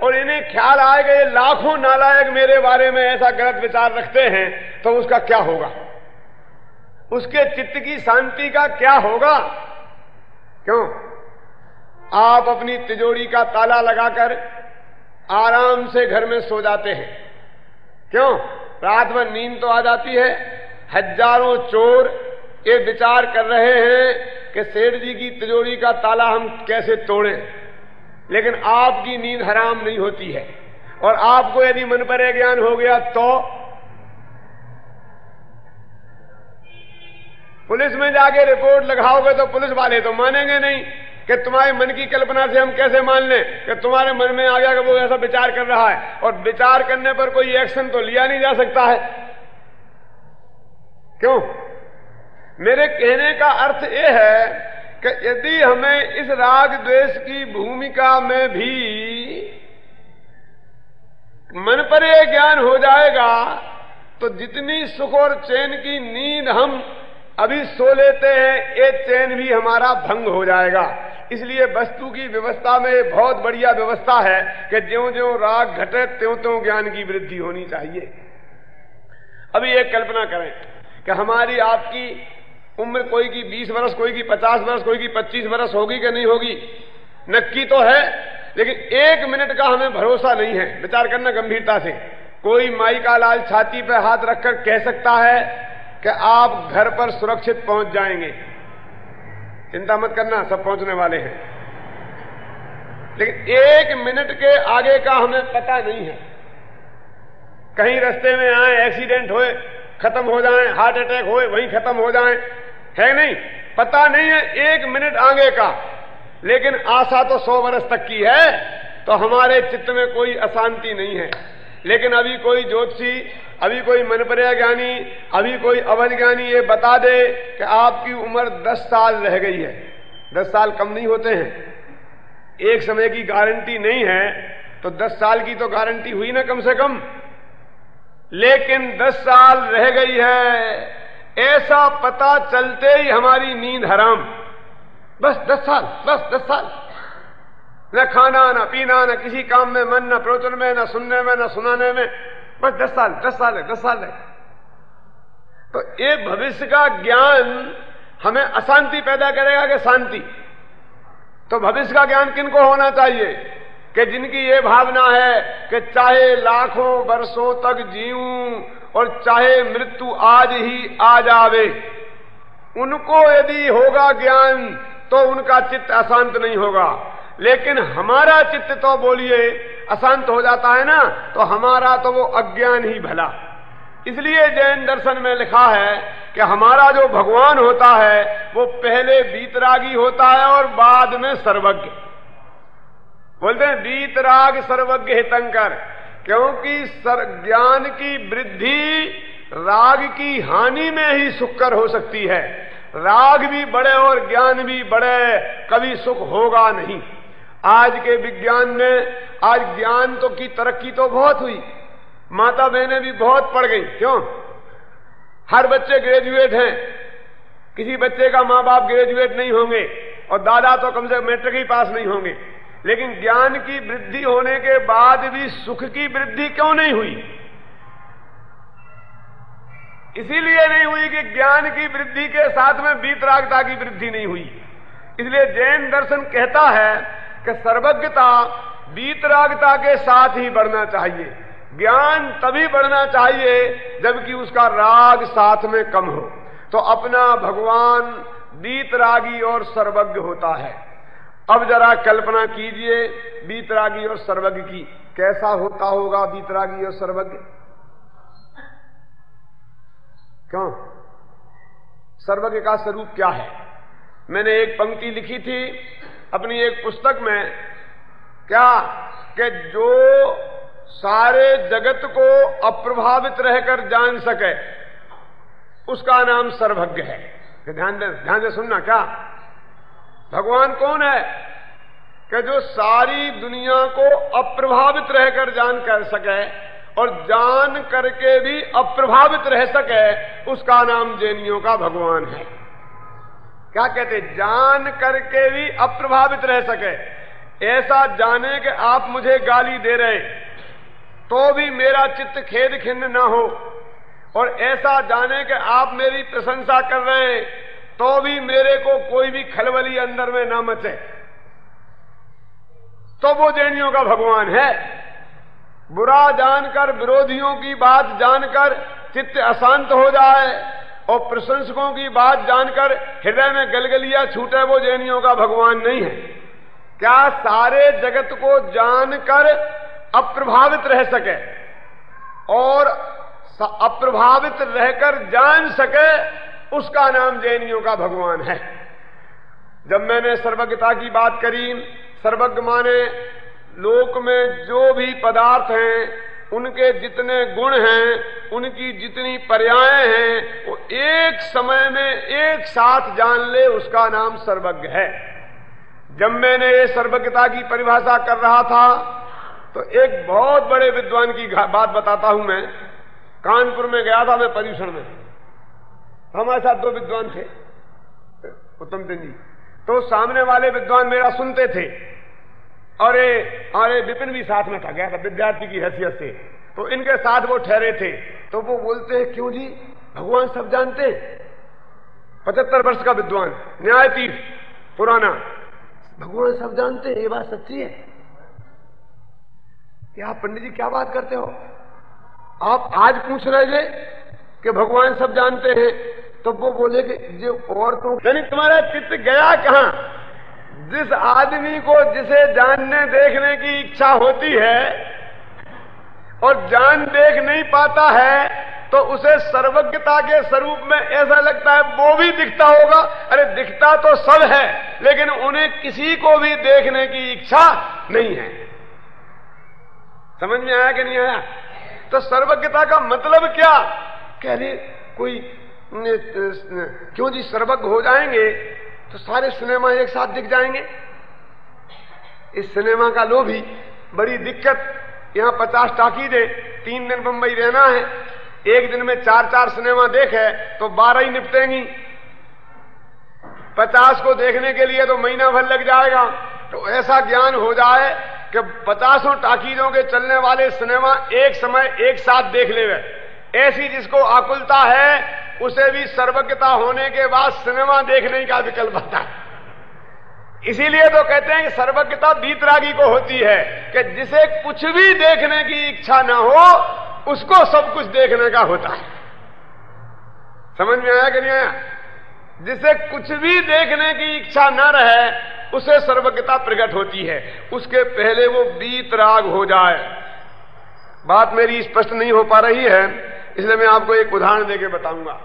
और इन्हें ख्याल आएगा ये लाखों नालायक मेरे बारे में ऐसा गलत विचार रखते हैं, तो उसका क्या होगा? उसके चित्त की शांति का क्या होगा? क्यों? आप अपनी तिजोरी का ताला लगाकर आराम से घर में सो जाते हैं। क्यों? रात में नींद तो आ जाती है। हजारों चोर ये विचार कर रहे हैं कि सेठ जी की तिजोरी का ताला हम कैसे तोड़ें, लेकिन आपकी नींद हराम नहीं होती है। और आपको यदि मन पर ज्ञान हो गया तो पुलिस में जाके रिपोर्ट लगाओगे तो पुलिस वाले तो मानेंगे नहीं कि तुम्हारे मन की कल्पना से हम कैसे मान लें कि तुम्हारे मन में आ गया कि वो ऐसा विचार कर रहा है, और विचार करने पर कोई एक्शन तो लिया नहीं जा सकता है। क्यों? मेरे कहने का अर्थ यह है कि यदि हमें इस राग द्वेष की भूमिका में भी मन पर यह ज्ञान हो जाएगा तो जितनी सुख और चैन की नींद हम अभी सो लेते हैं, ये चैन भी हमारा भंग हो जाएगा। इसलिए वस्तु की व्यवस्था में बहुत बढ़िया व्यवस्था है कि ज्यों-ज्यों राग घटे त्यों-त्यों ज्ञान की वृद्धि होनी चाहिए। अभी एक कल्पना करें कि हमारी आपकी उम्र कोई की 20 वर्ष, कोई की 50 वर्ष, कोई की 25 वर्ष होगी कि नहीं होगी? नक्की तो है, लेकिन 1 मिनट का हमें भरोसा नहीं है। विचार करना गंभीरता से। कोई माई का लाल छाती पर हाथ रखकर कह सकता है कि आप घर पर सुरक्षित पहुंच जाएंगे। चिंता मत करना, सब पहुंचने वाले हैं। लेकिन 1 मिनट के आगे का हमें पता नहीं है। कहीं रास्ते में आए, एक्सीडेंट होए, खत्म हो जाएं, हार्ट अटैक होए, वहीं खत्म हो जाएं, है नहीं, पता नहीं है 1 मिनट आगे का। लेकिन आशा तो 100 वर्ष तक की है। तो हमारे चित्त में कोई अशांति नहीं है। लेकिन अभी कोई ज्योतिषी, अभी कोई मनपर्या ज्ञानी, अभी कोई अवध ज्ञानी ये बता दे कि आपकी उम्र 10 साल रह गई है। 10 साल कम नहीं होते हैं। एक समय की गारंटी नहीं है, तो 10 साल की तो गारंटी हुई ना कम से कम। लेकिन 10 साल रह गई है, ऐसा पता चलते ही हमारी नींद हराम। बस 10 साल, बस 10 साल, न खाना न पीना, न किसी काम में मन, न प्रवचन में, न सुनने में, न सुनाने में, बस 10 साल, 10 साल है, 10 साल है। तो ये भविष्य का ज्ञान हमें अशांति पैदा करेगा कि शांति? तो भविष्य का ज्ञान किनको होना चाहिए? कि जिनकी ये भावना है कि चाहे लाखों वर्षों तक जीऊं और चाहे मृत्यु आज ही आ जावे, उनको यदि होगा ज्ञान तो उनका चित्त अशांत नहीं होगा। लेकिन हमारा चित्त तो बोलिए अशांत हो जाता है ना, तो हमारा तो वो अज्ञान ही भला। इसलिए जैन दर्शन में लिखा है कि हमारा जो भगवान होता है वो पहले वीतरागी होता है और बाद में सर्वज्ञ। बोलते हैं वीतराग सर्वज्ञ हितंकर, क्योंकि ज्ञान की वृद्धि राग की हानि में ही सुखकर हो सकती है। राग भी बढ़े और ज्ञान भी बढ़े, कभी सुख होगा नहीं। आज के विज्ञान में आज ज्ञान तो की तरक्की तो बहुत हुई, माता बहनें भी बहुत पढ़ गई। क्यों? हर बच्चे ग्रेजुएट हैं। किसी बच्चे का माँ बाप ग्रेजुएट नहीं होंगे और दादा तो कम से कम मैट्रिक ही पास नहीं होंगे। लेकिन ज्ञान की वृद्धि होने के बाद भी सुख की वृद्धि क्यों नहीं हुई? इसीलिए नहीं हुई कि ज्ञान की वृद्धि के साथ में वीतरागता की वृद्धि नहीं हुई। इसलिए जैन दर्शन कहता है कि सर्वज्ञता वीतरागता के साथ ही बढ़ना चाहिए। ज्ञान तभी बढ़ना चाहिए जबकि उसका राग साथ में कम हो। तो अपना भगवान वीतरागी और सर्वज्ञ होता है। अब जरा कल्पना कीजिए वीतरागी और सर्वज्ञ की, कैसा होता होगा वीतरागी और सर्वज्ञ? क्यों? सर्वज्ञ का स्वरूप क्या है? मैंने एक पंक्ति लिखी थी अपनी एक पुस्तक में, क्या कि जो सारे जगत को अप्रभावित रहकर जान सके उसका नाम सर्वज्ञ है। ध्यान से सुनना। क्या भगवान कौन है कि जो सारी दुनिया को अप्रभावित रहकर जान कर सके और जान करके भी अप्रभावित रह सके, उसका नाम जैनियों का भगवान है। क्या कहते? जान करके भी अप्रभावित रह सके। ऐसा जाने कि आप मुझे गाली दे रहे तो भी मेरा चित्त खेद खिन्न ना हो, और ऐसा जाने कि आप मेरी प्रशंसा कर रहे हैं तो भी मेरे को कोई भी खलबली अंदर में ना मचे, तो वो जैनियों का भगवान है। बुरा जानकर, विरोधियों की बात जानकर चित्त अशांत हो जाए और प्रशंसकों की बात जानकर हृदय में गलगलियां छूटे, वो जैनियों का भगवान नहीं है। क्या सारे जगत को जानकर अप्रभावित रह सके और अप्रभावित रहकर जान सके, उसका नाम जैनियों का भगवान है। जब मैंने सर्वज्ञता की बात करी, सर्वज्ञ माने लोक में जो भी पदार्थ हैं, उनके जितने गुण हैं, उनकी जितनी पर्यायें हैं, वो एक समय में एक साथ जान ले, उसका नाम सर्वज्ञ है। जब मैंने ये सर्वज्ञता की परिभाषा कर रहा था तो एक बहुत बड़े विद्वान की बात बताता हूं मैं। कानपुर में गया था मैं पर्यूषण में, हमारे साथ 2 विद्वान थे, उत्तम सिंह जी। तो सामने वाले विद्वान मेरा सुनते थे और अरे विपिन भी साथ में था, गया था विद्यार्थी की हैसियत से। तो इनके साथ वो ठहरे थे। तो वो बोलते हैं क्यों जी, भगवान सब जानते हैं। 75 वर्ष का विद्वान, न्याय तीर्थ पुराना, भगवान सब जानते हैं, ये बात सच्ची है? क्या पंडित जी क्या बात करते हो? आप आज पूछ रहे थे कि भगवान सब जानते हैं, तो वो बोले कि जो औरतों यानी तुम्हारा चित्त गया कहां? जिस आदमी को जिसे जानने देखने की इच्छा होती है और जान देख नहीं पाता है, तो उसे सर्वज्ञता के स्वरूप में ऐसा लगता है वो भी दिखता होगा। अरे दिखता तो सब है, लेकिन उन्हें किसी को भी देखने की इच्छा नहीं है। समझ में आया कि नहीं आया? तो सर्वज्ञता का मतलब क्या? कह रहे कोई क्यों जी सर्वज्ञ हो जाएंगे तो सारे सिनेमा एक साथ दिख जाएंगे। इस सिनेमा का लोभी बड़ी दिक्कत। यहां 50 टाकीज है, 3 दिन बंबई रहना है, एक दिन में 4-4 सिनेमा देखे तो 12 ही निपटेंगी। 50 को देखने के लिए तो महीना भर लग जाएगा। तो ऐसा ज्ञान हो जाए कि 50 टाकीजों के चलने वाले सिनेमा एक समय एक साथ देख ले। ऐसी जिसको आकुलता है उसे भी सर्वज्ञता होने के बाद सिनेमा देखने का विकल्प आता है। इसीलिए तो कहते हैं कि सर्वज्ञता वीतरागी को होती है कि जिसे कुछ भी देखने की इच्छा ना हो उसको सब कुछ देखने का होता है। समझ में आया कि नहीं आया? जिसे कुछ भी देखने की इच्छा न रहे उसे सर्वज्ञता प्रकट होती है। उसके पहले वो वीतराग हो जाए। बात मेरी स्पष्ट नहीं हो पा रही है, इसलिए मैं आपको एक उदाहरण देके बताऊंगा।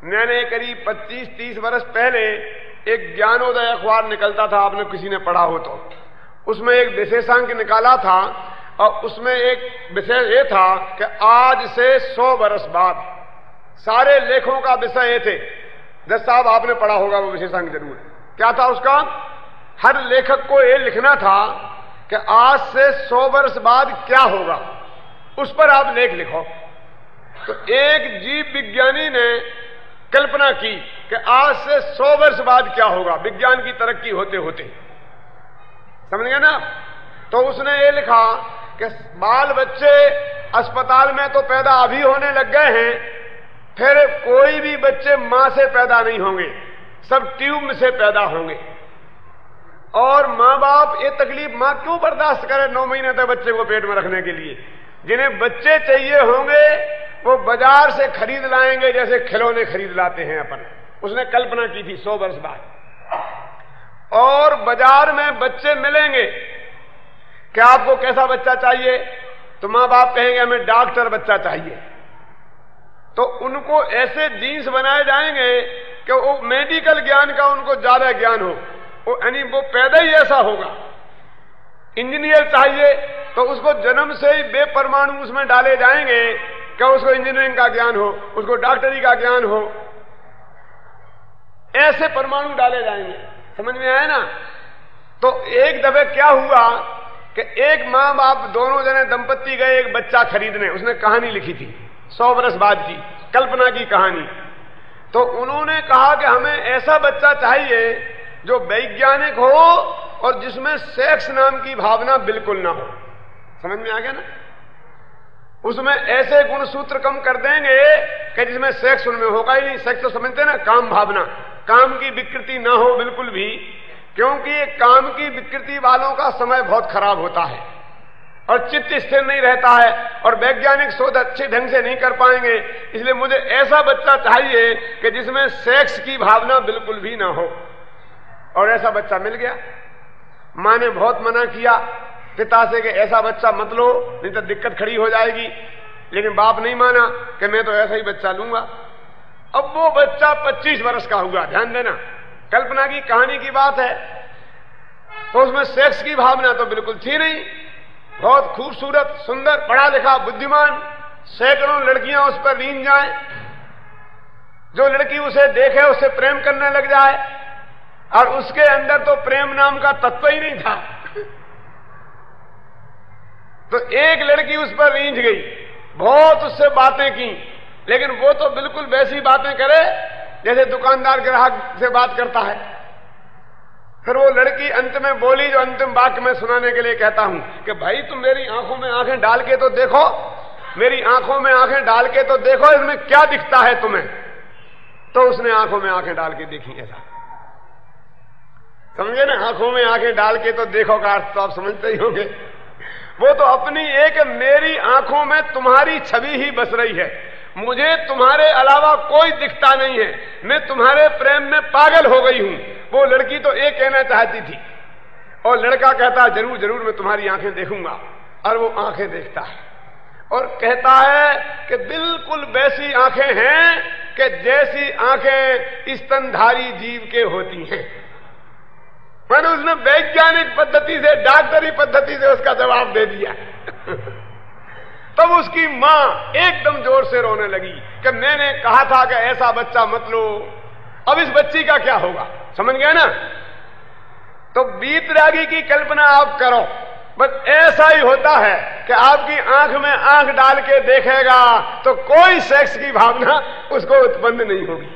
मैंने करीब 25-30 वर्ष पहले एक ज्ञानोदय अखबार निकलता था, आपने किसी ने पढ़ा हो तो, उसमें एक विशेषांक निकाला था और उसमें एक विषय ये था कि आज से 100 वर्ष बाद सारे लेखों का विषय ये थे। जज साहब आपने पढ़ा होगा वो विशेषांक जरूर। क्या था उसका? हर लेखक को ये लिखना था कि आज से 100 वर्ष बाद क्या होगा, उस पर आप लेख लिखो। तो एक जीव विज्ञानी ने कल्पना की कि आज से 100 वर्ष बाद क्या होगा, विज्ञान की तरक्की होते होते। समझ गए ना? तो उसने ये लिखा कि बाल बच्चे अस्पताल में तो पैदा अभी होने लग गए हैं, फिर कोई भी बच्चे मां से पैदा नहीं होंगे, सब ट्यूब से पैदा होंगे। और मां बाप ये तकलीफ मां क्यों बर्दाश्त करे 9 महीने तक बच्चे को पेट में रखने के लिए? जिन्हें बच्चे चाहिए होंगे वो बाजार से खरीद लाएंगे जैसे खिलौने खरीद लाते हैं अपन। उसने कल्पना की थी 100 वर्ष बाद। और बाजार में बच्चे मिलेंगे कि आपको कैसा बच्चा चाहिए, तो मां बाप कहेंगे हमें डॉक्टर बच्चा चाहिए। तो उनको ऐसे जीन्स बनाए जाएंगे कि वो मेडिकल ज्ञान का उनको ज्यादा ज्ञान हो, यानी वो पैदा ही ऐसा होगा। इंजीनियर चाहिए तो उसको जन्म से ही बेपरमाणु उसमें डाले जाएंगे कि उसको इंजीनियरिंग का ज्ञान हो, उसको डॉक्टरी का ज्ञान हो, ऐसे परमाणु डाले जाएंगे। समझ में आया ना? तो एक दफे क्या हुआ कि एक मां बाप दोनों जने दंपत्ति गए एक बच्चा खरीदने। उसने कहानी लिखी थी 100 वर्ष बाद की, कल्पना की कहानी। तो उन्होंने कहा कि हमें ऐसा बच्चा चाहिए जो वैज्ञानिक हो और जिसमें सेक्स नाम की भावना बिल्कुल ना हो। समझ में आ गया ना? उसमें ऐसे गुण सूत्र कम कर देंगे कि जिसमें सेक्स उनमें होगा ही नहीं। सेक्स तो समझते ना, काम भावना, काम की विकृति ना हो बिल्कुल भी, क्योंकि काम की विकृति वालों का समय बहुत खराब होता है और चित्त स्थिर नहीं रहता है और वैज्ञानिक शोध अच्छे ढंग से नहीं कर पाएंगे। इसलिए मुझे ऐसा बच्चा चाहिए कि जिसमें सेक्स की भावना बिल्कुल भी ना हो। और ऐसा बच्चा मिल गया। मां ने बहुत मना किया पिता से कि ऐसा बच्चा मत लो, नहीं तो दिक्कत खड़ी हो जाएगी। लेकिन बाप नहीं माना कि मैं तो ऐसा ही बच्चा लूंगा। अब वो बच्चा 25 वर्ष का हुआ। ध्यान देना, कल्पना की कहानी की बात है। तो उसमें सेक्स की भावना तो बिल्कुल थी नहीं। बहुत खूबसूरत, सुंदर, पढ़ा लिखा, बुद्धिमान, सैकड़ों लड़कियां उस पर रीन जाए। जो लड़की उसे देखे उससे प्रेम करने लग जाए, और उसके अंदर तो प्रेम नाम का तत्व ही नहीं था। तो एक लड़की उस पर रींझ गई, बहुत उससे बातें की, लेकिन वो तो बिल्कुल वैसी बातें करे जैसे दुकानदार ग्राहक से बात करता है। फिर वो लड़की अंत में बोली, जो अंतिम वाक्य में सुनाने के लिए कहता हूं कि भाई तुम मेरी आंखों में आंखें डाल के तो देखो, मेरी आंखों में आंखें डाल के तो देखो, इसमें क्या दिखता है तुम्हें। तो उसने आंखों में आंखें डाल के देखी। ऐसा समझे ना, आंखों में आंखें डाल के तो देखो का अर्थ तो आप समझते ही होंगे। वो तो अपनी एक मेरी आंखों में तुम्हारी छवि ही बस रही है, मुझे तुम्हारे अलावा कोई दिखता नहीं है, मैं तुम्हारे प्रेम में पागल हो गई हूं। वो लड़की तो ये कहना चाहती थी और लड़का कहता जरूर जरूर मैं तुम्हारी आंखें देखूंगा। और वो आंखें देखता है और कहता है कि बिल्कुल वैसी आंखें हैं कि जैसी आंखें स्तनधारी जीव के होती हैं। मैंने उसने वैज्ञानिक पद्धति से, डॉक्टरी पद्धति से उसका जवाब दे दिया। तब उसकी मां एकदम जोर से रोने लगी कि मैंने कहा था कि ऐसा बच्चा मत लो, अब इस बच्ची का क्या होगा। समझ गया ना? तो वीतरागी की कल्पना आप करो, बस ऐसा ही होता है कि आपकी आंख में आंख डाल के देखेगा तो कोई सेक्स की भावना उसको उत्पन्न नहीं होगी।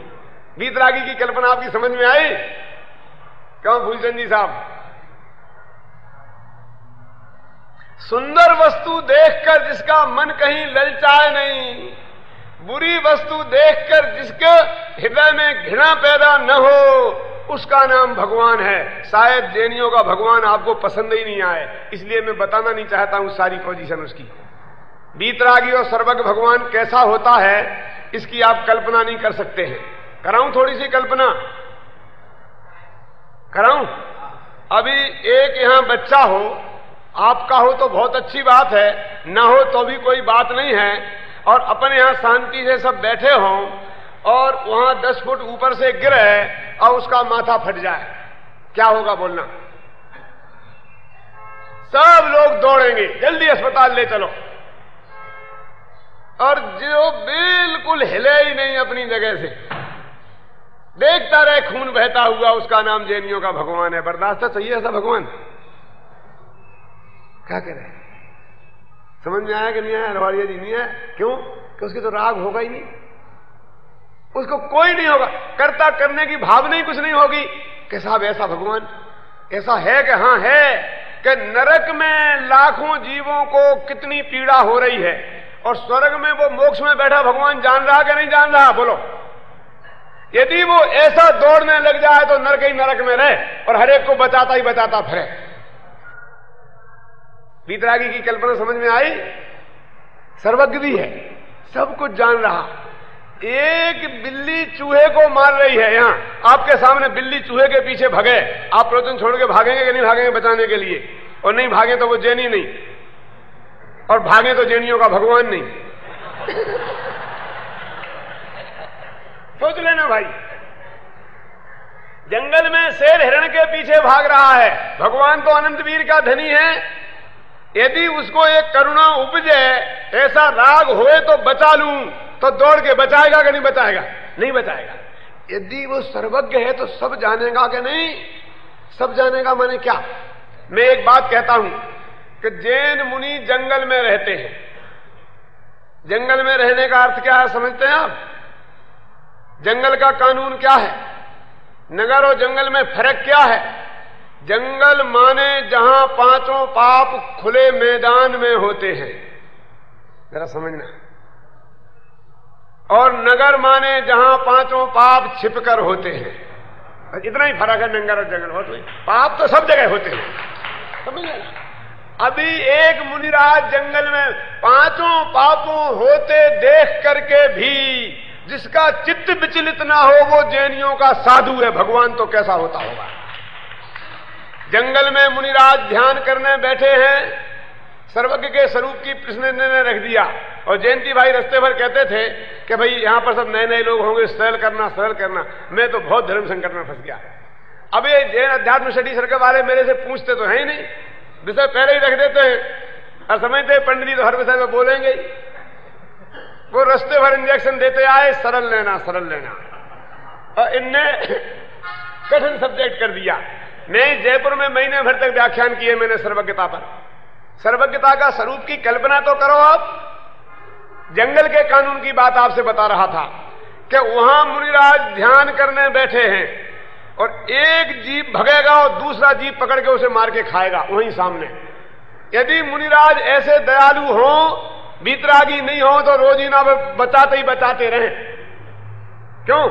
वीतरागी की कल्पना आपकी समझ में आई? क्यों फूलचंद जी साहब? सुंदर वस्तु देखकर जिसका मन कहीं ललचाए नहीं, बुरी वस्तु देखकर जिसके हृदय में घृणा पैदा न हो, उसका नाम भगवान है। शायद जैनियों का भगवान आपको पसंद ही नहीं आए, इसलिए मैं बताना नहीं चाहता हूं सारी पोजीशन उसकी। वीतरागी और सर्वज्ञ भगवान कैसा होता है इसकी आप कल्पना नहीं कर सकते हैं। कराऊं थोड़ी सी कल्पना? कराऊं? अभी एक यहां बच्चा हो, आपका हो तो बहुत अच्छी बात है, ना हो तो भी कोई बात नहीं है, और अपने यहां शांति से सब बैठे हों और वहां 10 फुट ऊपर से गिरे और उसका माथा फट जाए, क्या होगा बोलना? सब लोग दौड़ेंगे, जल्दी अस्पताल ले चलो। और जो बिल्कुल हिले ही नहीं अपनी जगह से, देखता रहे खून बहता हुआ, उसका नाम जैनियों का भगवान है। बर्दाश्त चाहिए ऐसा भगवान? क्या करें? समझ में आया कि नहीं आया? रवाड़िया जी नहीं है? क्यों? कि उसके तो राग होगा ही नहीं, उसको कोई नहीं होगा, कर्ता करने की भावना ही कुछ नहीं होगी कि साहब ऐसा भगवान ऐसा है कि हाँ है कि नरक में लाखों जीवों को कितनी पीड़ा हो रही है और स्वर्ग में वो मोक्ष में बैठा भगवान जान रहा कि नहीं जान रहा? बोलो। यदि वो ऐसा दौड़ने लग जाए तो नरक ही नरक में रहे और हर एक को बचाता ही बचाता फिरे। वीतरागी की कल्पना समझ में आई? सर्वज्ञ भी है, सब कुछ जान रहा। एक बिल्ली चूहे को मार रही है, यहां आपके सामने बिल्ली चूहे के पीछे भागे, आप प्रवचन छोड़ के भागेंगे कि नहीं भागेंगे बचाने के लिए? और नहीं भागे तो वो जैनी नहीं, और भागे तो जैनियों का भगवान नहीं। सोच लेना भाई, जंगल में शेर हिरण के पीछे भाग रहा है, भगवान तो अनंत वीर का धनी है। यदि उसको एक करुणा उपजे, ऐसा राग होए तो बचा लूं, तो दौड़ के बचाएगा कि नहीं बचाएगा? नहीं बचाएगा। यदि वो सर्वज्ञ है तो सब जानेगा कि नहीं? सब जानेगा। माने क्या? मैं एक बात कहता हूं कि जैन मुनि जंगल में रहते हैं। जंगल में रहने का अर्थ क्या है समझते हैं आप? जंगल का कानून क्या है? नगर और जंगल में फर्क क्या है? जंगल माने जहां पांचों पाप खुले मैदान में होते हैं, जरा समझना। और नगर माने जहां पांचों पाप छिपकर होते हैं। इतना ही फर्क है नगर और जंगल। हो तो पाप तो सब जगह होते हैं, समझे ना? अभी एक मुनिराज जंगल में पांचों पापों होते देख करके भी जिसका चित्त विचलित ना हो वो जैनियों का साधु है। भगवान तो कैसा होता होगा? जंगल में मुनिराज ध्यान करने बैठे हैं, सर्वज्ञ के स्वरूप की प्रश्न ने रख दिया, और जयंती भाई रास्ते भर कहते थे कि भाई यहां पर सब नए नए लोग होंगे, सरल करना सरल करना। मैं तो बहुत धर्म संकट में फंस गया। अब ये जैन अध्यात्म स्टडी सर्कल वाले मेरे से पूछते तो है ही नहीं, विषय पहले ही रख देते हैं और समझते हैं पंडित जी तो हर विषय में बोलेंगे ही। वो रास्ते भर इंजेक्शन देते आए, सरल लेना सरल लेना, और इनने कठिन सब्जेक्ट कर दिया। मैं जयपुर में महीने भर तक व्याख्यान किए मैंने सर्वज्ञता पर। सर्वज्ञता का स्वरूप की कल्पना तो करो आप। जंगल के कानून की बात आपसे बता रहा था कि वहां मुनिराज ध्यान करने बैठे हैं और एक जीव भगेगा और दूसरा जीव पकड़ के उसे मार के खाएगा वहीं सामने। यदि मुनिराज ऐसे दयालु हो, वीतरागी नहीं हो, तो रोजीना बचाते ही बचाते रहे। क्यों?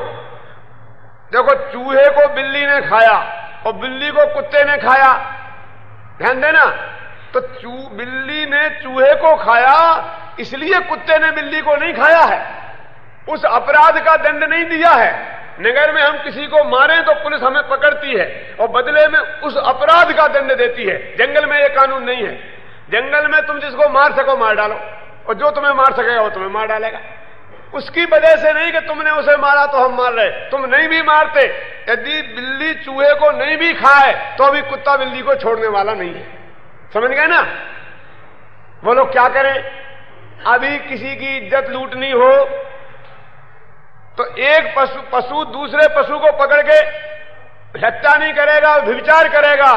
देखो, चूहे को बिल्ली ने खाया और बिल्ली को कुत्ते ने खाया, ध्यान देना। तो बिल्ली ने चूहे को खाया, इसलिए कुत्ते ने बिल्ली को नहीं खाया है। उस अपराध का दंड नहीं दिया है। नगर में हम किसी को मारें तो पुलिस हमें पकड़ती है और बदले में उस अपराध का दंड देती है। जंगल में ये कानून नहीं है। जंगल में तुम जिसको मार सको मार डालो, और जो तुम्हें मार सकेगा वो तुम्हें मार डालेगा। उसकी वजह से नहीं कि तुमने उसे मारा तो हम मार रहे, तुम नहीं भी मारते, यदि बिल्ली चूहे को नहीं भी खाए तो अभी कुत्ता बिल्ली को छोड़ने वाला नहीं है। समझ गए ना? वो लोग क्या करें? अभी किसी की इज्जत लूटनी हो तो एक पशु दूसरे पशु को पकड़ के हत्या नहीं करेगा, व्यभिचार करेगा,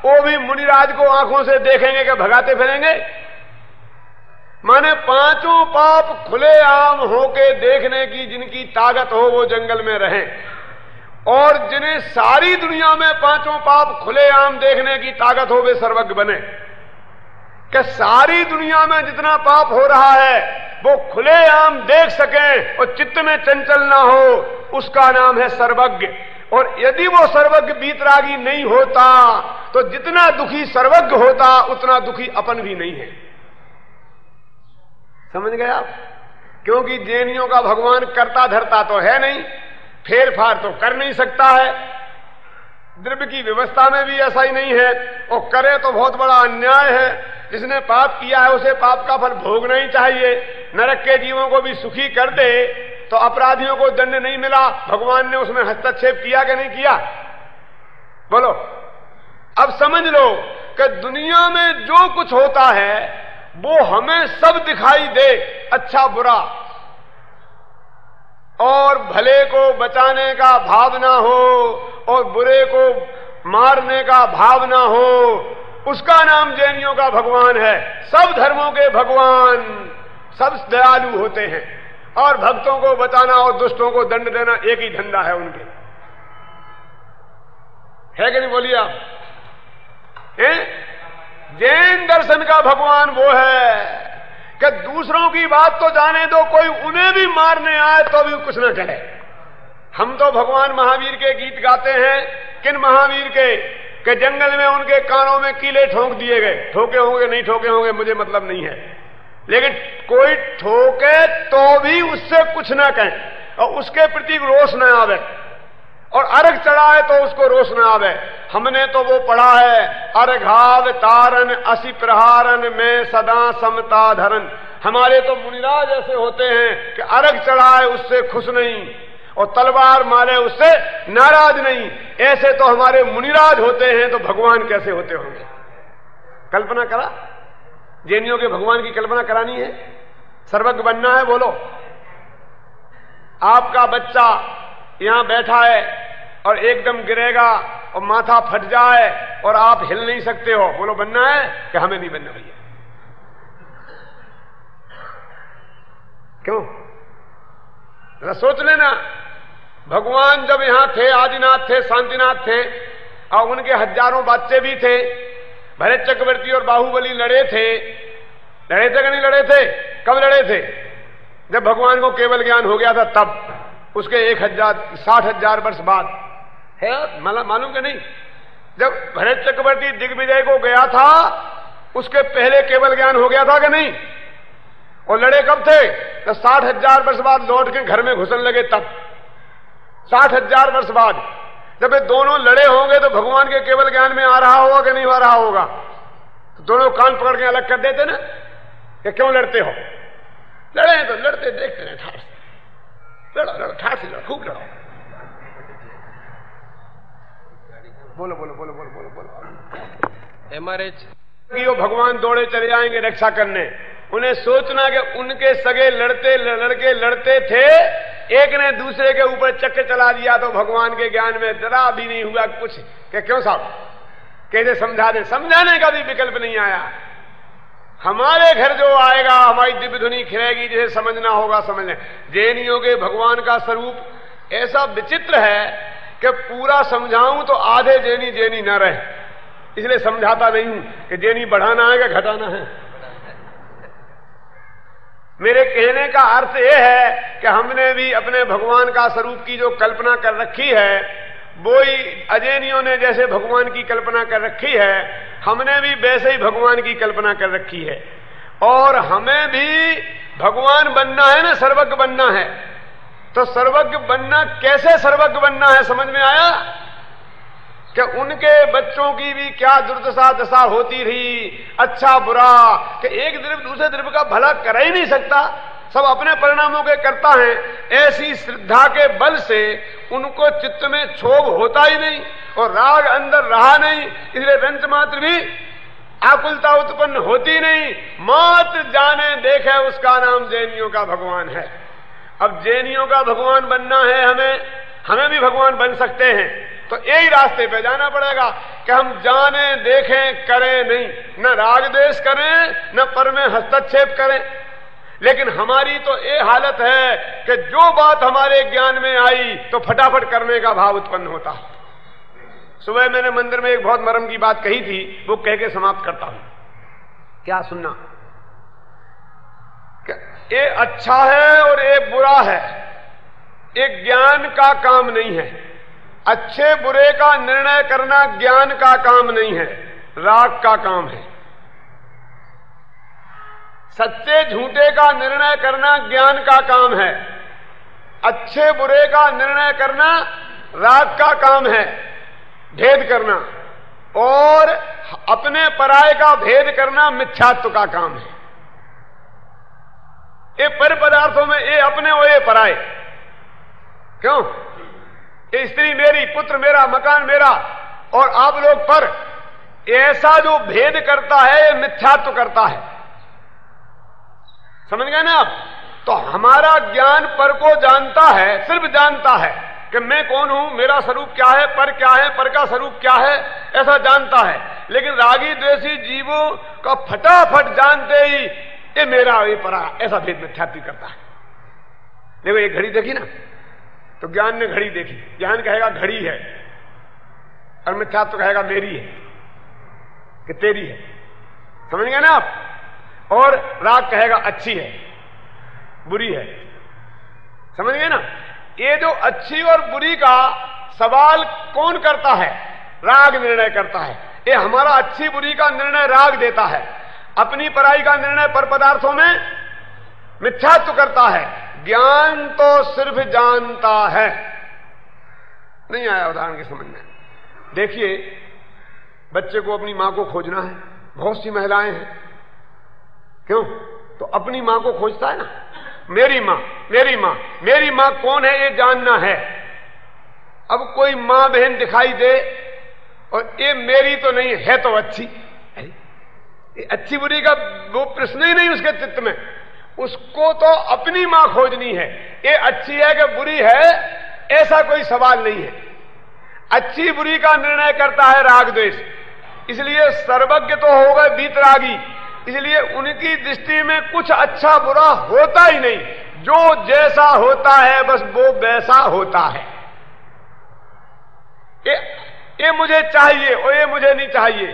वो भी मुनिराज को आंखों से देखेंगे कि भगाते फिरेंगे। माने पांचों पाप खुलेआम होके देखने की जिनकी ताकत हो वो जंगल में रहें, और जिन्हें सारी दुनिया में पांचों पाप खुलेआम देखने की ताकत हो वे सर्वज्ञ बने। कि सारी दुनिया में जितना पाप हो रहा है वो खुलेआम देख सकें और चित्त में चंचल ना हो, उसका नाम है सर्वज्ञ। और यदि वो सर्वज्ञ बीतरागी नहीं होता तो जितना दुखी सर्वज्ञ होता उतना दुखी अपन भी नहीं है। समझ गए आप? क्योंकि जैनियों का भगवान करता धरता तो है नहीं, फेर फार तो कर नहीं सकता है, द्रव्य की व्यवस्था में भी ऐसा ही नहीं है, और करे तो बहुत बड़ा अन्याय है। जिसने पाप किया है उसे पाप का फल भोगना ही चाहिए। नरक के जीवों को भी सुखी कर दे तो अपराधियों को दंड नहीं मिला, भगवान ने उसमें हस्तक्षेप किया कि नहीं किया? बोलो। अब समझ लो कि दुनिया में जो कुछ होता है वो हमें सब दिखाई दे, अच्छा बुरा, और भले को बचाने का भाव ना हो और बुरे को मारने का भाव ना हो, उसका नाम जैनियों का भगवान है। सब धर्मों के भगवान सब दयालु होते हैं, और भक्तों को बचाना और दुष्टों को दंड देना एक ही धंधा है उनके, है कि नहीं? बोलिए आप। जैन दर्शन का भगवान वो है कि दूसरों की बात तो जाने दो, कोई उन्हें भी मारने आए तो भी कुछ न कहे। हम तो भगवान महावीर के गीत गाते हैं। किन महावीर के? कि जंगल में उनके कानों में कीले ठोक दिए गए, ठोके होंगे नहीं ठोके होंगे मुझे मतलब नहीं है, लेकिन कोई ठोके तो भी उससे कुछ ना कहें और उसके प्रति रोष न आवे, और अर्घ चढ़ाए तो उसको रोष न आवे। हमने तो वो पढ़ा है, अर्घाव तारन असि प्रहारन में सदा समता धरन। हमारे तो मुनिराज ऐसे होते हैं कि अर्घ चढ़ाए उससे खुश नहीं और तलवार मारे उससे नाराज नहीं। ऐसे तो हमारे मुनिराज होते हैं, तो भगवान कैसे होते होंगे? कल्पना करा? जैनियों के भगवान की कल्पना करानी है, सर्वज्ञ बनना है। बोलो। आपका बच्चा यहां बैठा है और एकदम गिरेगा और माथा फट जाए और आप हिल नहीं सकते हो, बोलो बनना है कि हमें नहीं बनना? भैया क्यों? जरा सोच लेना। भगवान जब यहां थे, आदिनाथ थे, शांतिनाथ थे, और उनके हजारों बच्चे भी थे। भरत चक्रवर्ती और बाहुबली लड़े थे कि नहीं लड़े थे? कब लड़े थे? जब भगवान को केवल ज्ञान हो गया था तब, उसके 60,000 वर्ष बाद है, मालूम कि नहीं? जब भरत चक्रवर्ती दिग्विजय को गया था उसके पहले केवल ज्ञान हो गया था कि नहीं? और लड़े कब थे? तो 60,000 वर्ष बाद लौट के घर में घुसन लगे तब। 60,000 वर्ष बाद जब ये दोनों लड़े होंगे तो भगवान के केवल ज्ञान में आ रहा होगा कि नहीं आ रहा होगा? तो दोनों कान पकड़ के अलग कर देते ना कि क्यों लड़ते हो? लड़े तो लड़ते देखते हैं, ठाठ से लड़ो, ठाठ से लड़ो, खूब लड़ो। बोलो बोलो बोलो बोलो बोलो बोलो। एमआरएच वो भगवान दौड़े चले जाएंगे रक्षा करने। उन्हें सोचना कि उनके सगे लड़के लड़ते थे, एक ने दूसरे के ऊपर चक्कर चला दिया तो भगवान के ज्ञान में जरा भी नहीं हुआ कुछ। कि क्यों साहब? कैसे समझा दे? समझाने का भी विकल्प नहीं आया। हमारे घर जो आएगा हमारी दिव्य धुनी खिलेगी, जिसे समझना होगा समझ लें। जैनियों के भगवान का स्वरूप ऐसा विचित्र है कि पूरा समझाऊं तो आधे जैनी न रहे, इसलिए समझाता नहीं हूं कि जैनी बढ़ाना है कि घटाना है। मेरे कहने का अर्थ यह है कि हमने भी अपने भगवान का स्वरूप की जो कल्पना कर रखी है, वो ही अजैनियों ने जैसे भगवान की कल्पना कर रखी है, हमने भी वैसे ही भगवान की कल्पना कर रखी है। और हमें भी भगवान बनना है ना, सर्वज्ञ बनना है। तो सर्वज्ञ बनना, कैसे सर्वज्ञ बनना है समझ में आया? कि उनके बच्चों की भी क्या दुर्दशा दशा होती रही, अच्छा बुरा, कि एक द्रव्य दूसरे द्रव्य का भला कर ही नहीं सकता, सब अपने परिणामों के करता है। ऐसी श्रद्धा के बल से उनको चित्त में क्षोभ होता ही नहीं और राग अंदर रहा नहीं, इसलिए रंच मात्र भी आकुलता उत्पन्न होती नहीं। मात्र जाने देखे उसका नाम जैनियों का भगवान है। अब जैनियों का भगवान बनना है हमें भी भगवान बन सकते हैं, तो यही रास्ते पे जाना पड़ेगा कि हम जाने देखें करें नहीं, न राग द्वेष करें न पर में हस्तक्षेप करें। लेकिन हमारी तो ये हालत है कि जो बात हमारे ज्ञान में आई तो फटाफट करने का भाव उत्पन्न होता है। सुबह मैंने मंदिर में एक बहुत मरम की बात कही थी, वो कह के समाप्त करता हूं। क्या सुनना? ये अच्छा है और ये बुरा है, एक ज्ञान का काम नहीं है। अच्छे बुरे का निर्णय करना ज्ञान का काम नहीं है, राग का काम है। सच्चे झूठे का निर्णय करना ज्ञान का काम है, अच्छे बुरे का निर्णय करना राग का काम है, भेद करना। और अपने पराये का भेद करना मिथ्यात्व का काम है। ये पर पदार्थों में ये अपने और ये पराये, क्यों? ये स्त्री मेरी, पुत्र मेरा, मकान मेरा और आप लोग पर, ऐसा जो भेद करता है ये मिथ्यात्व करता है। समझ गए ना आप? तो हमारा ज्ञान पर को जानता है, सिर्फ जानता है कि मैं कौन हूं, मेरा स्वरूप क्या है, पर का स्वरूप क्या है, ऐसा जानता है। लेकिन रागी द्वेषी जीवों का फटाफट जानते ही ये मेरा ये परा, ऐसा भेद मिथ्यात्व करता है। देखो एक घड़ी देखी ना, तो ज्ञान ने घड़ी देखी, ज्ञान कहेगा घड़ी है और मिथ्यात्व कहेगा मेरी है कि तेरी है। समझ गए ना आप? और राग कहेगा अच्छी है, बुरी है। समझ गए ना? ये जो अच्छी और बुरी का सवाल कौन करता है? राग निर्णय करता है। ये हमारा अच्छी बुरी का निर्णय राग देता है, अपनी पराई का निर्णय पर पदार्थों में मिथ्यात्व करता है। ज्ञान तो सिर्फ जानता है। नहीं आया उदाहरण के समझ में? देखिए, बच्चे को अपनी मां को खोजना है, बहुत सी महिलाएं हैं, क्यों? तो अपनी मां को खोजता है ना, मेरी मां, मेरी मां, मेरी मां कौन है ये जानना है। अब कोई मां बहन दिखाई दे और ये मेरी तो नहीं है तो अच्छी, अच्छी बुरी का वो प्रश्न ही नहीं उसके चित्त में। उसको तो अपनी मां खोजनी है, ये अच्छी है कि बुरी है ऐसा कोई सवाल नहीं है। अच्छी बुरी का निर्णय करता है राग द्वेष, इसलिए सर्वज्ञ तो होगा बीतरागी, इसलिए उनकी दृष्टि में कुछ अच्छा बुरा होता ही नहीं, जो जैसा होता है बस वो वैसा होता है। ये मुझे चाहिए और ये मुझे नहीं चाहिए,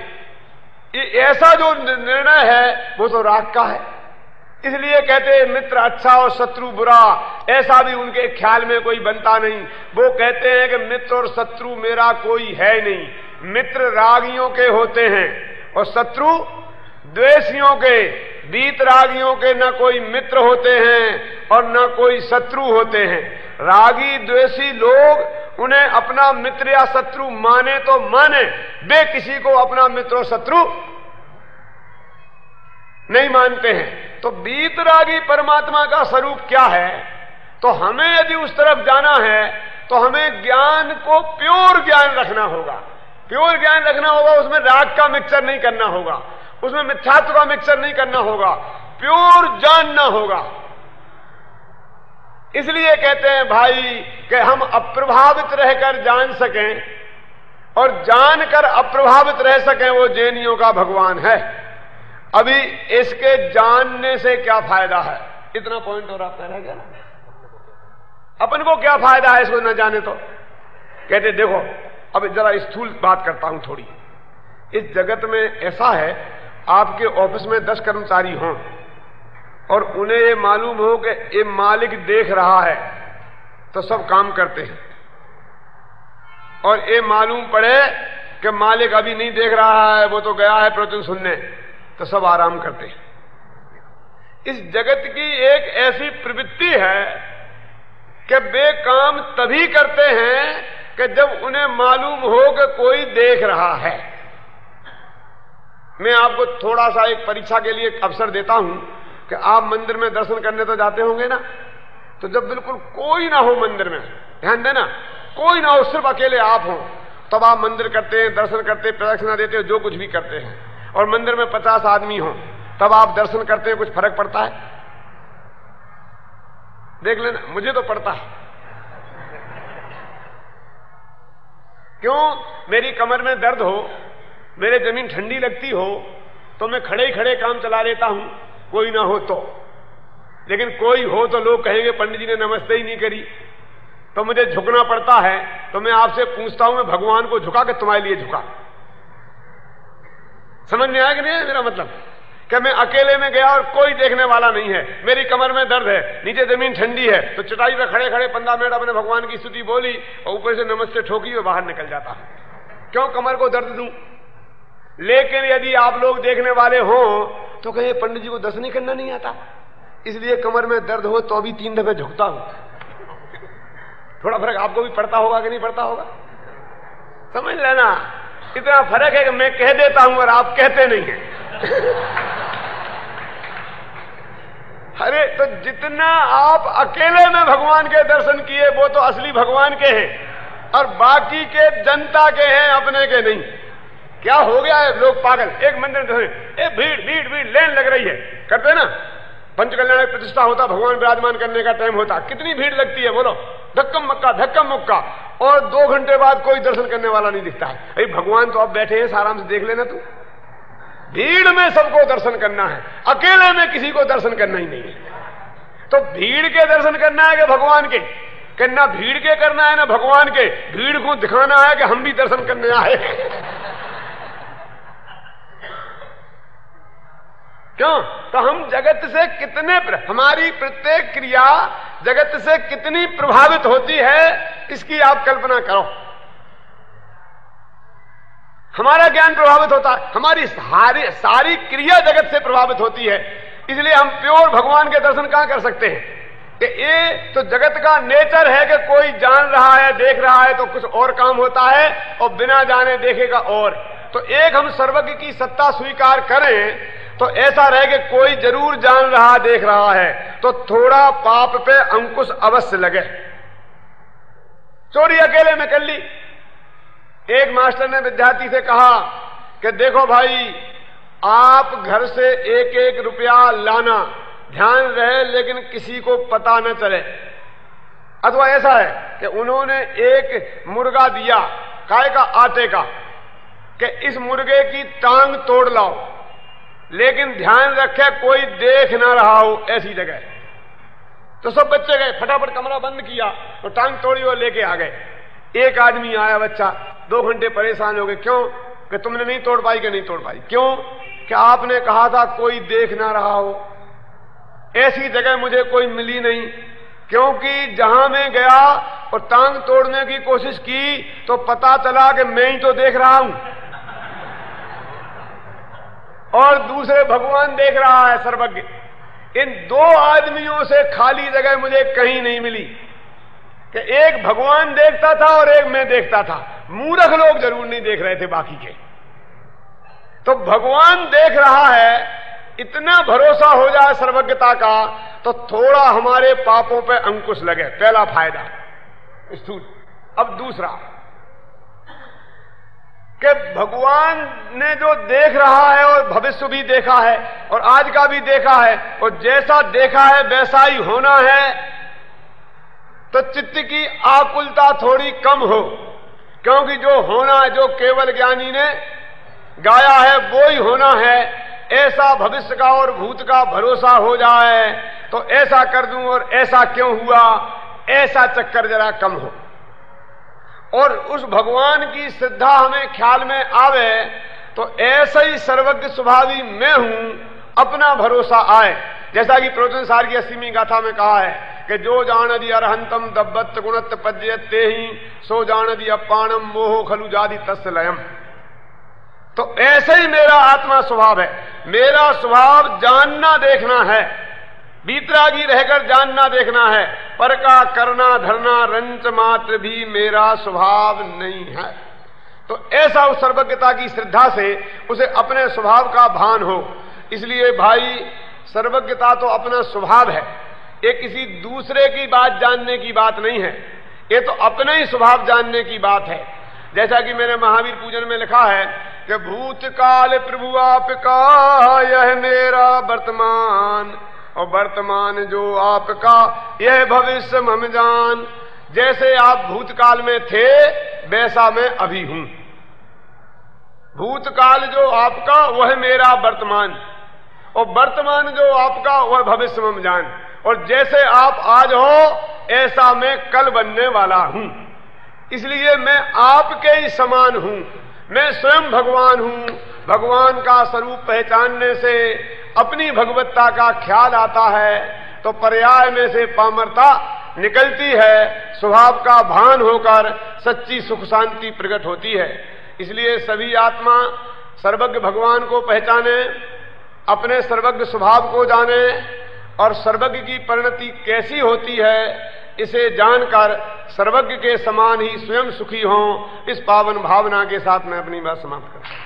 ये ऐसा जो निर्णय है वो तो राग का है। इसलिए कहते हैं मित्र अच्छा और शत्रु बुरा, ऐसा भी उनके ख्याल में कोई बनता नहीं। वो कहते हैं कि मित्र और शत्रु मेरा कोई है नहीं, मित्र रागियों के होते हैं और शत्रु द्वेषियों के। बीतरागियों के न कोई मित्र होते हैं और न कोई शत्रु होते हैं। रागी द्वेषी लोग उन्हें अपना मित्र या शत्रु माने तो माने, वे किसी को अपना मित्र और शत्रु नहीं मानते हैं। तो बीतरागी परमात्मा का स्वरूप क्या है? तो हमें यदि उस तरफ जाना है तो हमें ज्ञान को प्योर ज्ञान रखना होगा। प्योर ज्ञान रखना होगा, उसमें राग का मिक्सचर नहीं करना होगा, उसमें मिथ्यात्व का मिक्सचर नहीं करना होगा, प्योर जानना होगा। इसलिए कहते हैं भाई कि हम अप्रभावित रहकर जान सकें और जानकर अप्रभावित रह सकें, वो जैनियों का भगवान है। अभी इसके जानने से क्या फायदा है? इतना पॉइंट और आपका रह गया ना, अपन को क्या फायदा है इसको न जाने? तो कहते देखो, अब जरा स्थूल बात करता हूं थोड़ी। इस जगत में ऐसा है, आपके ऑफिस में 10 कर्मचारी हों और उन्हें ये मालूम हो कि ये मालिक देख रहा है तो सब काम करते हैं, और ये मालूम पड़े कि मालिक अभी नहीं देख रहा है, वो तो गया है प्रवचन सुनने, तो सब आराम करते हैं। इस जगत की एक ऐसी प्रवृत्ति है कि वे काम तभी करते हैं कि जब उन्हें मालूम हो कि कोई देख रहा है। मैं आपको थोड़ा सा एक परीक्षा के लिए अवसर देता हूं कि आप मंदिर में दर्शन करने तो जाते होंगे ना, तो जब बिल्कुल कोई ना हो मंदिर में, ध्यान देना, कोई ना हो, सिर्फ अकेले आप हो, तब आप मंदिर करते हैं, दर्शन करते हैं, प्रदक्षिणा देते हो, जो कुछ भी करते हैं। और मंदिर में 50 आदमी हो, तब आप दर्शन करते हैं, कुछ फर्क पड़ता है? देख लेना, मुझे तो पड़ता है। क्यों? मेरी कमर में दर्द हो, मेरे जमीन ठंडी लगती हो, तो मैं खड़े ही खड़े काम चला लेता हूं, कोई ना हो तो। लेकिन कोई हो तो लोग कहेंगे पंडित जी ने नमस्ते ही नहीं करी, तो मुझे झुकना पड़ता है। तो मैं आपसे पूछता हूं, मैं भगवान को झुका कि तुम्हारे लिए झुका? समझ में आया कि नहीं है मेरा मतलब? कि मैं अकेले में गया और कोई देखने वाला नहीं है, मेरी कमर में दर्द है, नीचे जमीन ठंडी है, तो चटाई पर खड़े खड़े 15 मिनट अपने भगवान की स्तुति बोली और ऊपर से नमस्ते ठोकी और बाहर निकल जाता हूं। क्यों कमर को दर्द दूं? लेकिन यदि आप लोग देखने वाले हो तो कहे पंडित जी को दर्शन करना नहीं आता, इसलिए कमर में दर्द हो तो भी 3 दफे झुकता हूं। थोड़ा फर्क आपको भी पड़ता होगा कि नहीं पड़ता होगा? समझ लेना, इतना फर्क है कि मैं कह देता हूं और आप कहते नहीं हैं। अरे तो जितना आप अकेले में भगवान के दर्शन किए वो तो असली भगवान के हैं, और बाकी के जनता के हैं, अपने के नहीं। क्या हो गया है, लोग पागल, एक मंदिर में भीड़ भीड़ भीड़ लेन लग रही है, करते ना, पंचकल्याण प्रतिष्ठा होता, भगवान विराजमान करने का टाइम होता, कितनी भीड़ लगती है बोलो, धक्कम मुक्का, और 2 घंटे बाद कोई दर्शन करने वाला नहीं दिखता है। अरे भगवान तो अब बैठे हैं, आराम से देख लेना तू। भीड़ में सबको दर्शन करना है, अकेले में किसी को दर्शन करना ही नहीं है। तो भीड़ के दर्शन करना है कि भगवान के? कि ना भीड़ के करना है ना भगवान के, भीड़ को दिखाना है कि हम भी दर्शन करने आए। क्यों? तो हम जगत से कितने, हमारी प्रत्येक क्रिया जगत से कितनी प्रभावित होती है, इसकी आप कल्पना करो। हमारा ज्ञान प्रभावित होता है, हमारी सारी क्रिया जगत से प्रभावित होती है। इसलिए हम प्योर भगवान के दर्शन कहां कर सकते हैं? कि ये तो जगत का नेचर है कि कोई जान रहा है, देख रहा है तो कुछ और काम होता है, और बिना जाने देखेगा और। तो एक हम सर्वज्ञ की सत्ता स्वीकार करें तो ऐसा रहे कि कोई जरूर जान रहा, देख रहा है, तो थोड़ा पाप पे अंकुश अवश्य लगे। चोरी अकेले में कर ली। एक मास्टर ने विद्यार्थी से कहा कि देखो भाई, आप घर से 1-1 रुपया लाना, ध्यान रहे लेकिन किसी को पता न चले। अथवा ऐसा है कि उन्होंने एक मुर्गा दिया, काय का, आटे का, कि इस मुर्गे की टांग तोड़ लाओ, लेकिन ध्यान रखे कोई देख ना रहा हो ऐसी जगह। तो सब बच्चे गए, फटाफट कमरा बंद किया तो टांग तोड़ी और लेके आ गए। एक आदमी आया, बच्चा, 2 घंटे परेशान हो गए। क्यों? कि तुमने नहीं तोड़ पाई? कि नहीं तोड़ पाई। क्यों? कि आपने कहा था कोई देख ना रहा हो। ऐसी जगह मुझे कोई मिली नहीं, क्योंकि जहां मैं गया और टांग तोड़ने की कोशिश की तो पता चला कि मैं ही तो देख रहा हूं, और दूसरे भगवान देख रहा है सर्वज्ञ। इन 2 आदमियों से खाली जगह मुझे कहीं नहीं मिली कि एक भगवान देखता था और एक मैं देखता था। मूर्ख लोग जरूर नहीं देख रहे थे बाकी के। तो भगवान देख रहा है, इतना भरोसा हो जाए सर्वज्ञता का, तो थोड़ा हमारे पापों पे अंकुश लगे। पहला फायदा स्थूल। अब दूसरा कि भगवान ने जो देख रहा है और भविष्य भी देखा है और आज का भी देखा है, और जैसा देखा है वैसा ही होना है, तो चित्त की आकुलता थोड़ी कम हो। क्योंकि जो होना है, जो केवल ज्ञानी ने गाया है वो ही होना है, ऐसा भविष्य का और भूत का भरोसा हो जाए तो ऐसा कर दूं और ऐसा क्यों हुआ, ऐसा चक्कर जरा कम हो। और उस भगवान की श्रद्धा हमें ख्याल में आवे तो ऐसा ही सर्वज्ञ स्वभावी मैं हूं, अपना भरोसा आए। जैसा कि प्रवचन सार की 80वीं गाथा में कहा है कि जो जानदि अरहंतम दब्बत गुणत पद्यत ते ही सो जानदि अपाणम मोह खलु जादि तस्य लयम। तो ऐसे ही मेरा आत्मा स्वभाव है। मेरा स्वभाव जानना देखना है, बीतरागी रहकर जानना देखना है, पर का करना धरना रंच मात्र भी मेरा स्वभाव नहीं है। तो ऐसा उस सर्वज्ञता की श्रद्धा से उसे अपने स्वभाव का भान हो। इसलिए भाई सर्वज्ञता तो अपना स्वभाव है, ये किसी दूसरे की बात जानने की बात नहीं है, ये तो अपना ही स्वभाव जानने की बात है। जैसा कि मैंने महावीर पूजन में लिखा है कि भूतकाल प्रभु आपका यह मेरा वर्तमान, और वर्तमान जो आपका यह भविष्य मम जान। जैसे आप भूतकाल में थे वैसा मैं अभी हूं। भूतकाल जो आपका वह मेरा वर्तमान, और वर्तमान जो आपका वह भविष्य मम जान। और जैसे आप आज हो ऐसा मैं कल बनने वाला हूं। इसलिए मैं आपके ही समान हूं, मैं स्वयं भगवान हूं। भगवान का स्वरूप पहचानने से अपनी भगवत्ता का ख्याल आता है, तो पर्याय में से पामरता निकलती है, स्वभाव का भान होकर सच्ची सुख शांति प्रकट होती है। इसलिए सभी आत्मा सर्वज्ञ भगवान को पहचाने, अपने सर्वज्ञ स्वभाव को जाने, और सर्वज्ञ की परिणति कैसी होती है इसे जानकर सर्वज्ञ के समान ही स्वयं सुखी हों। इस पावन भावना के साथ मैं अपनी बात समाप्त करता हूं।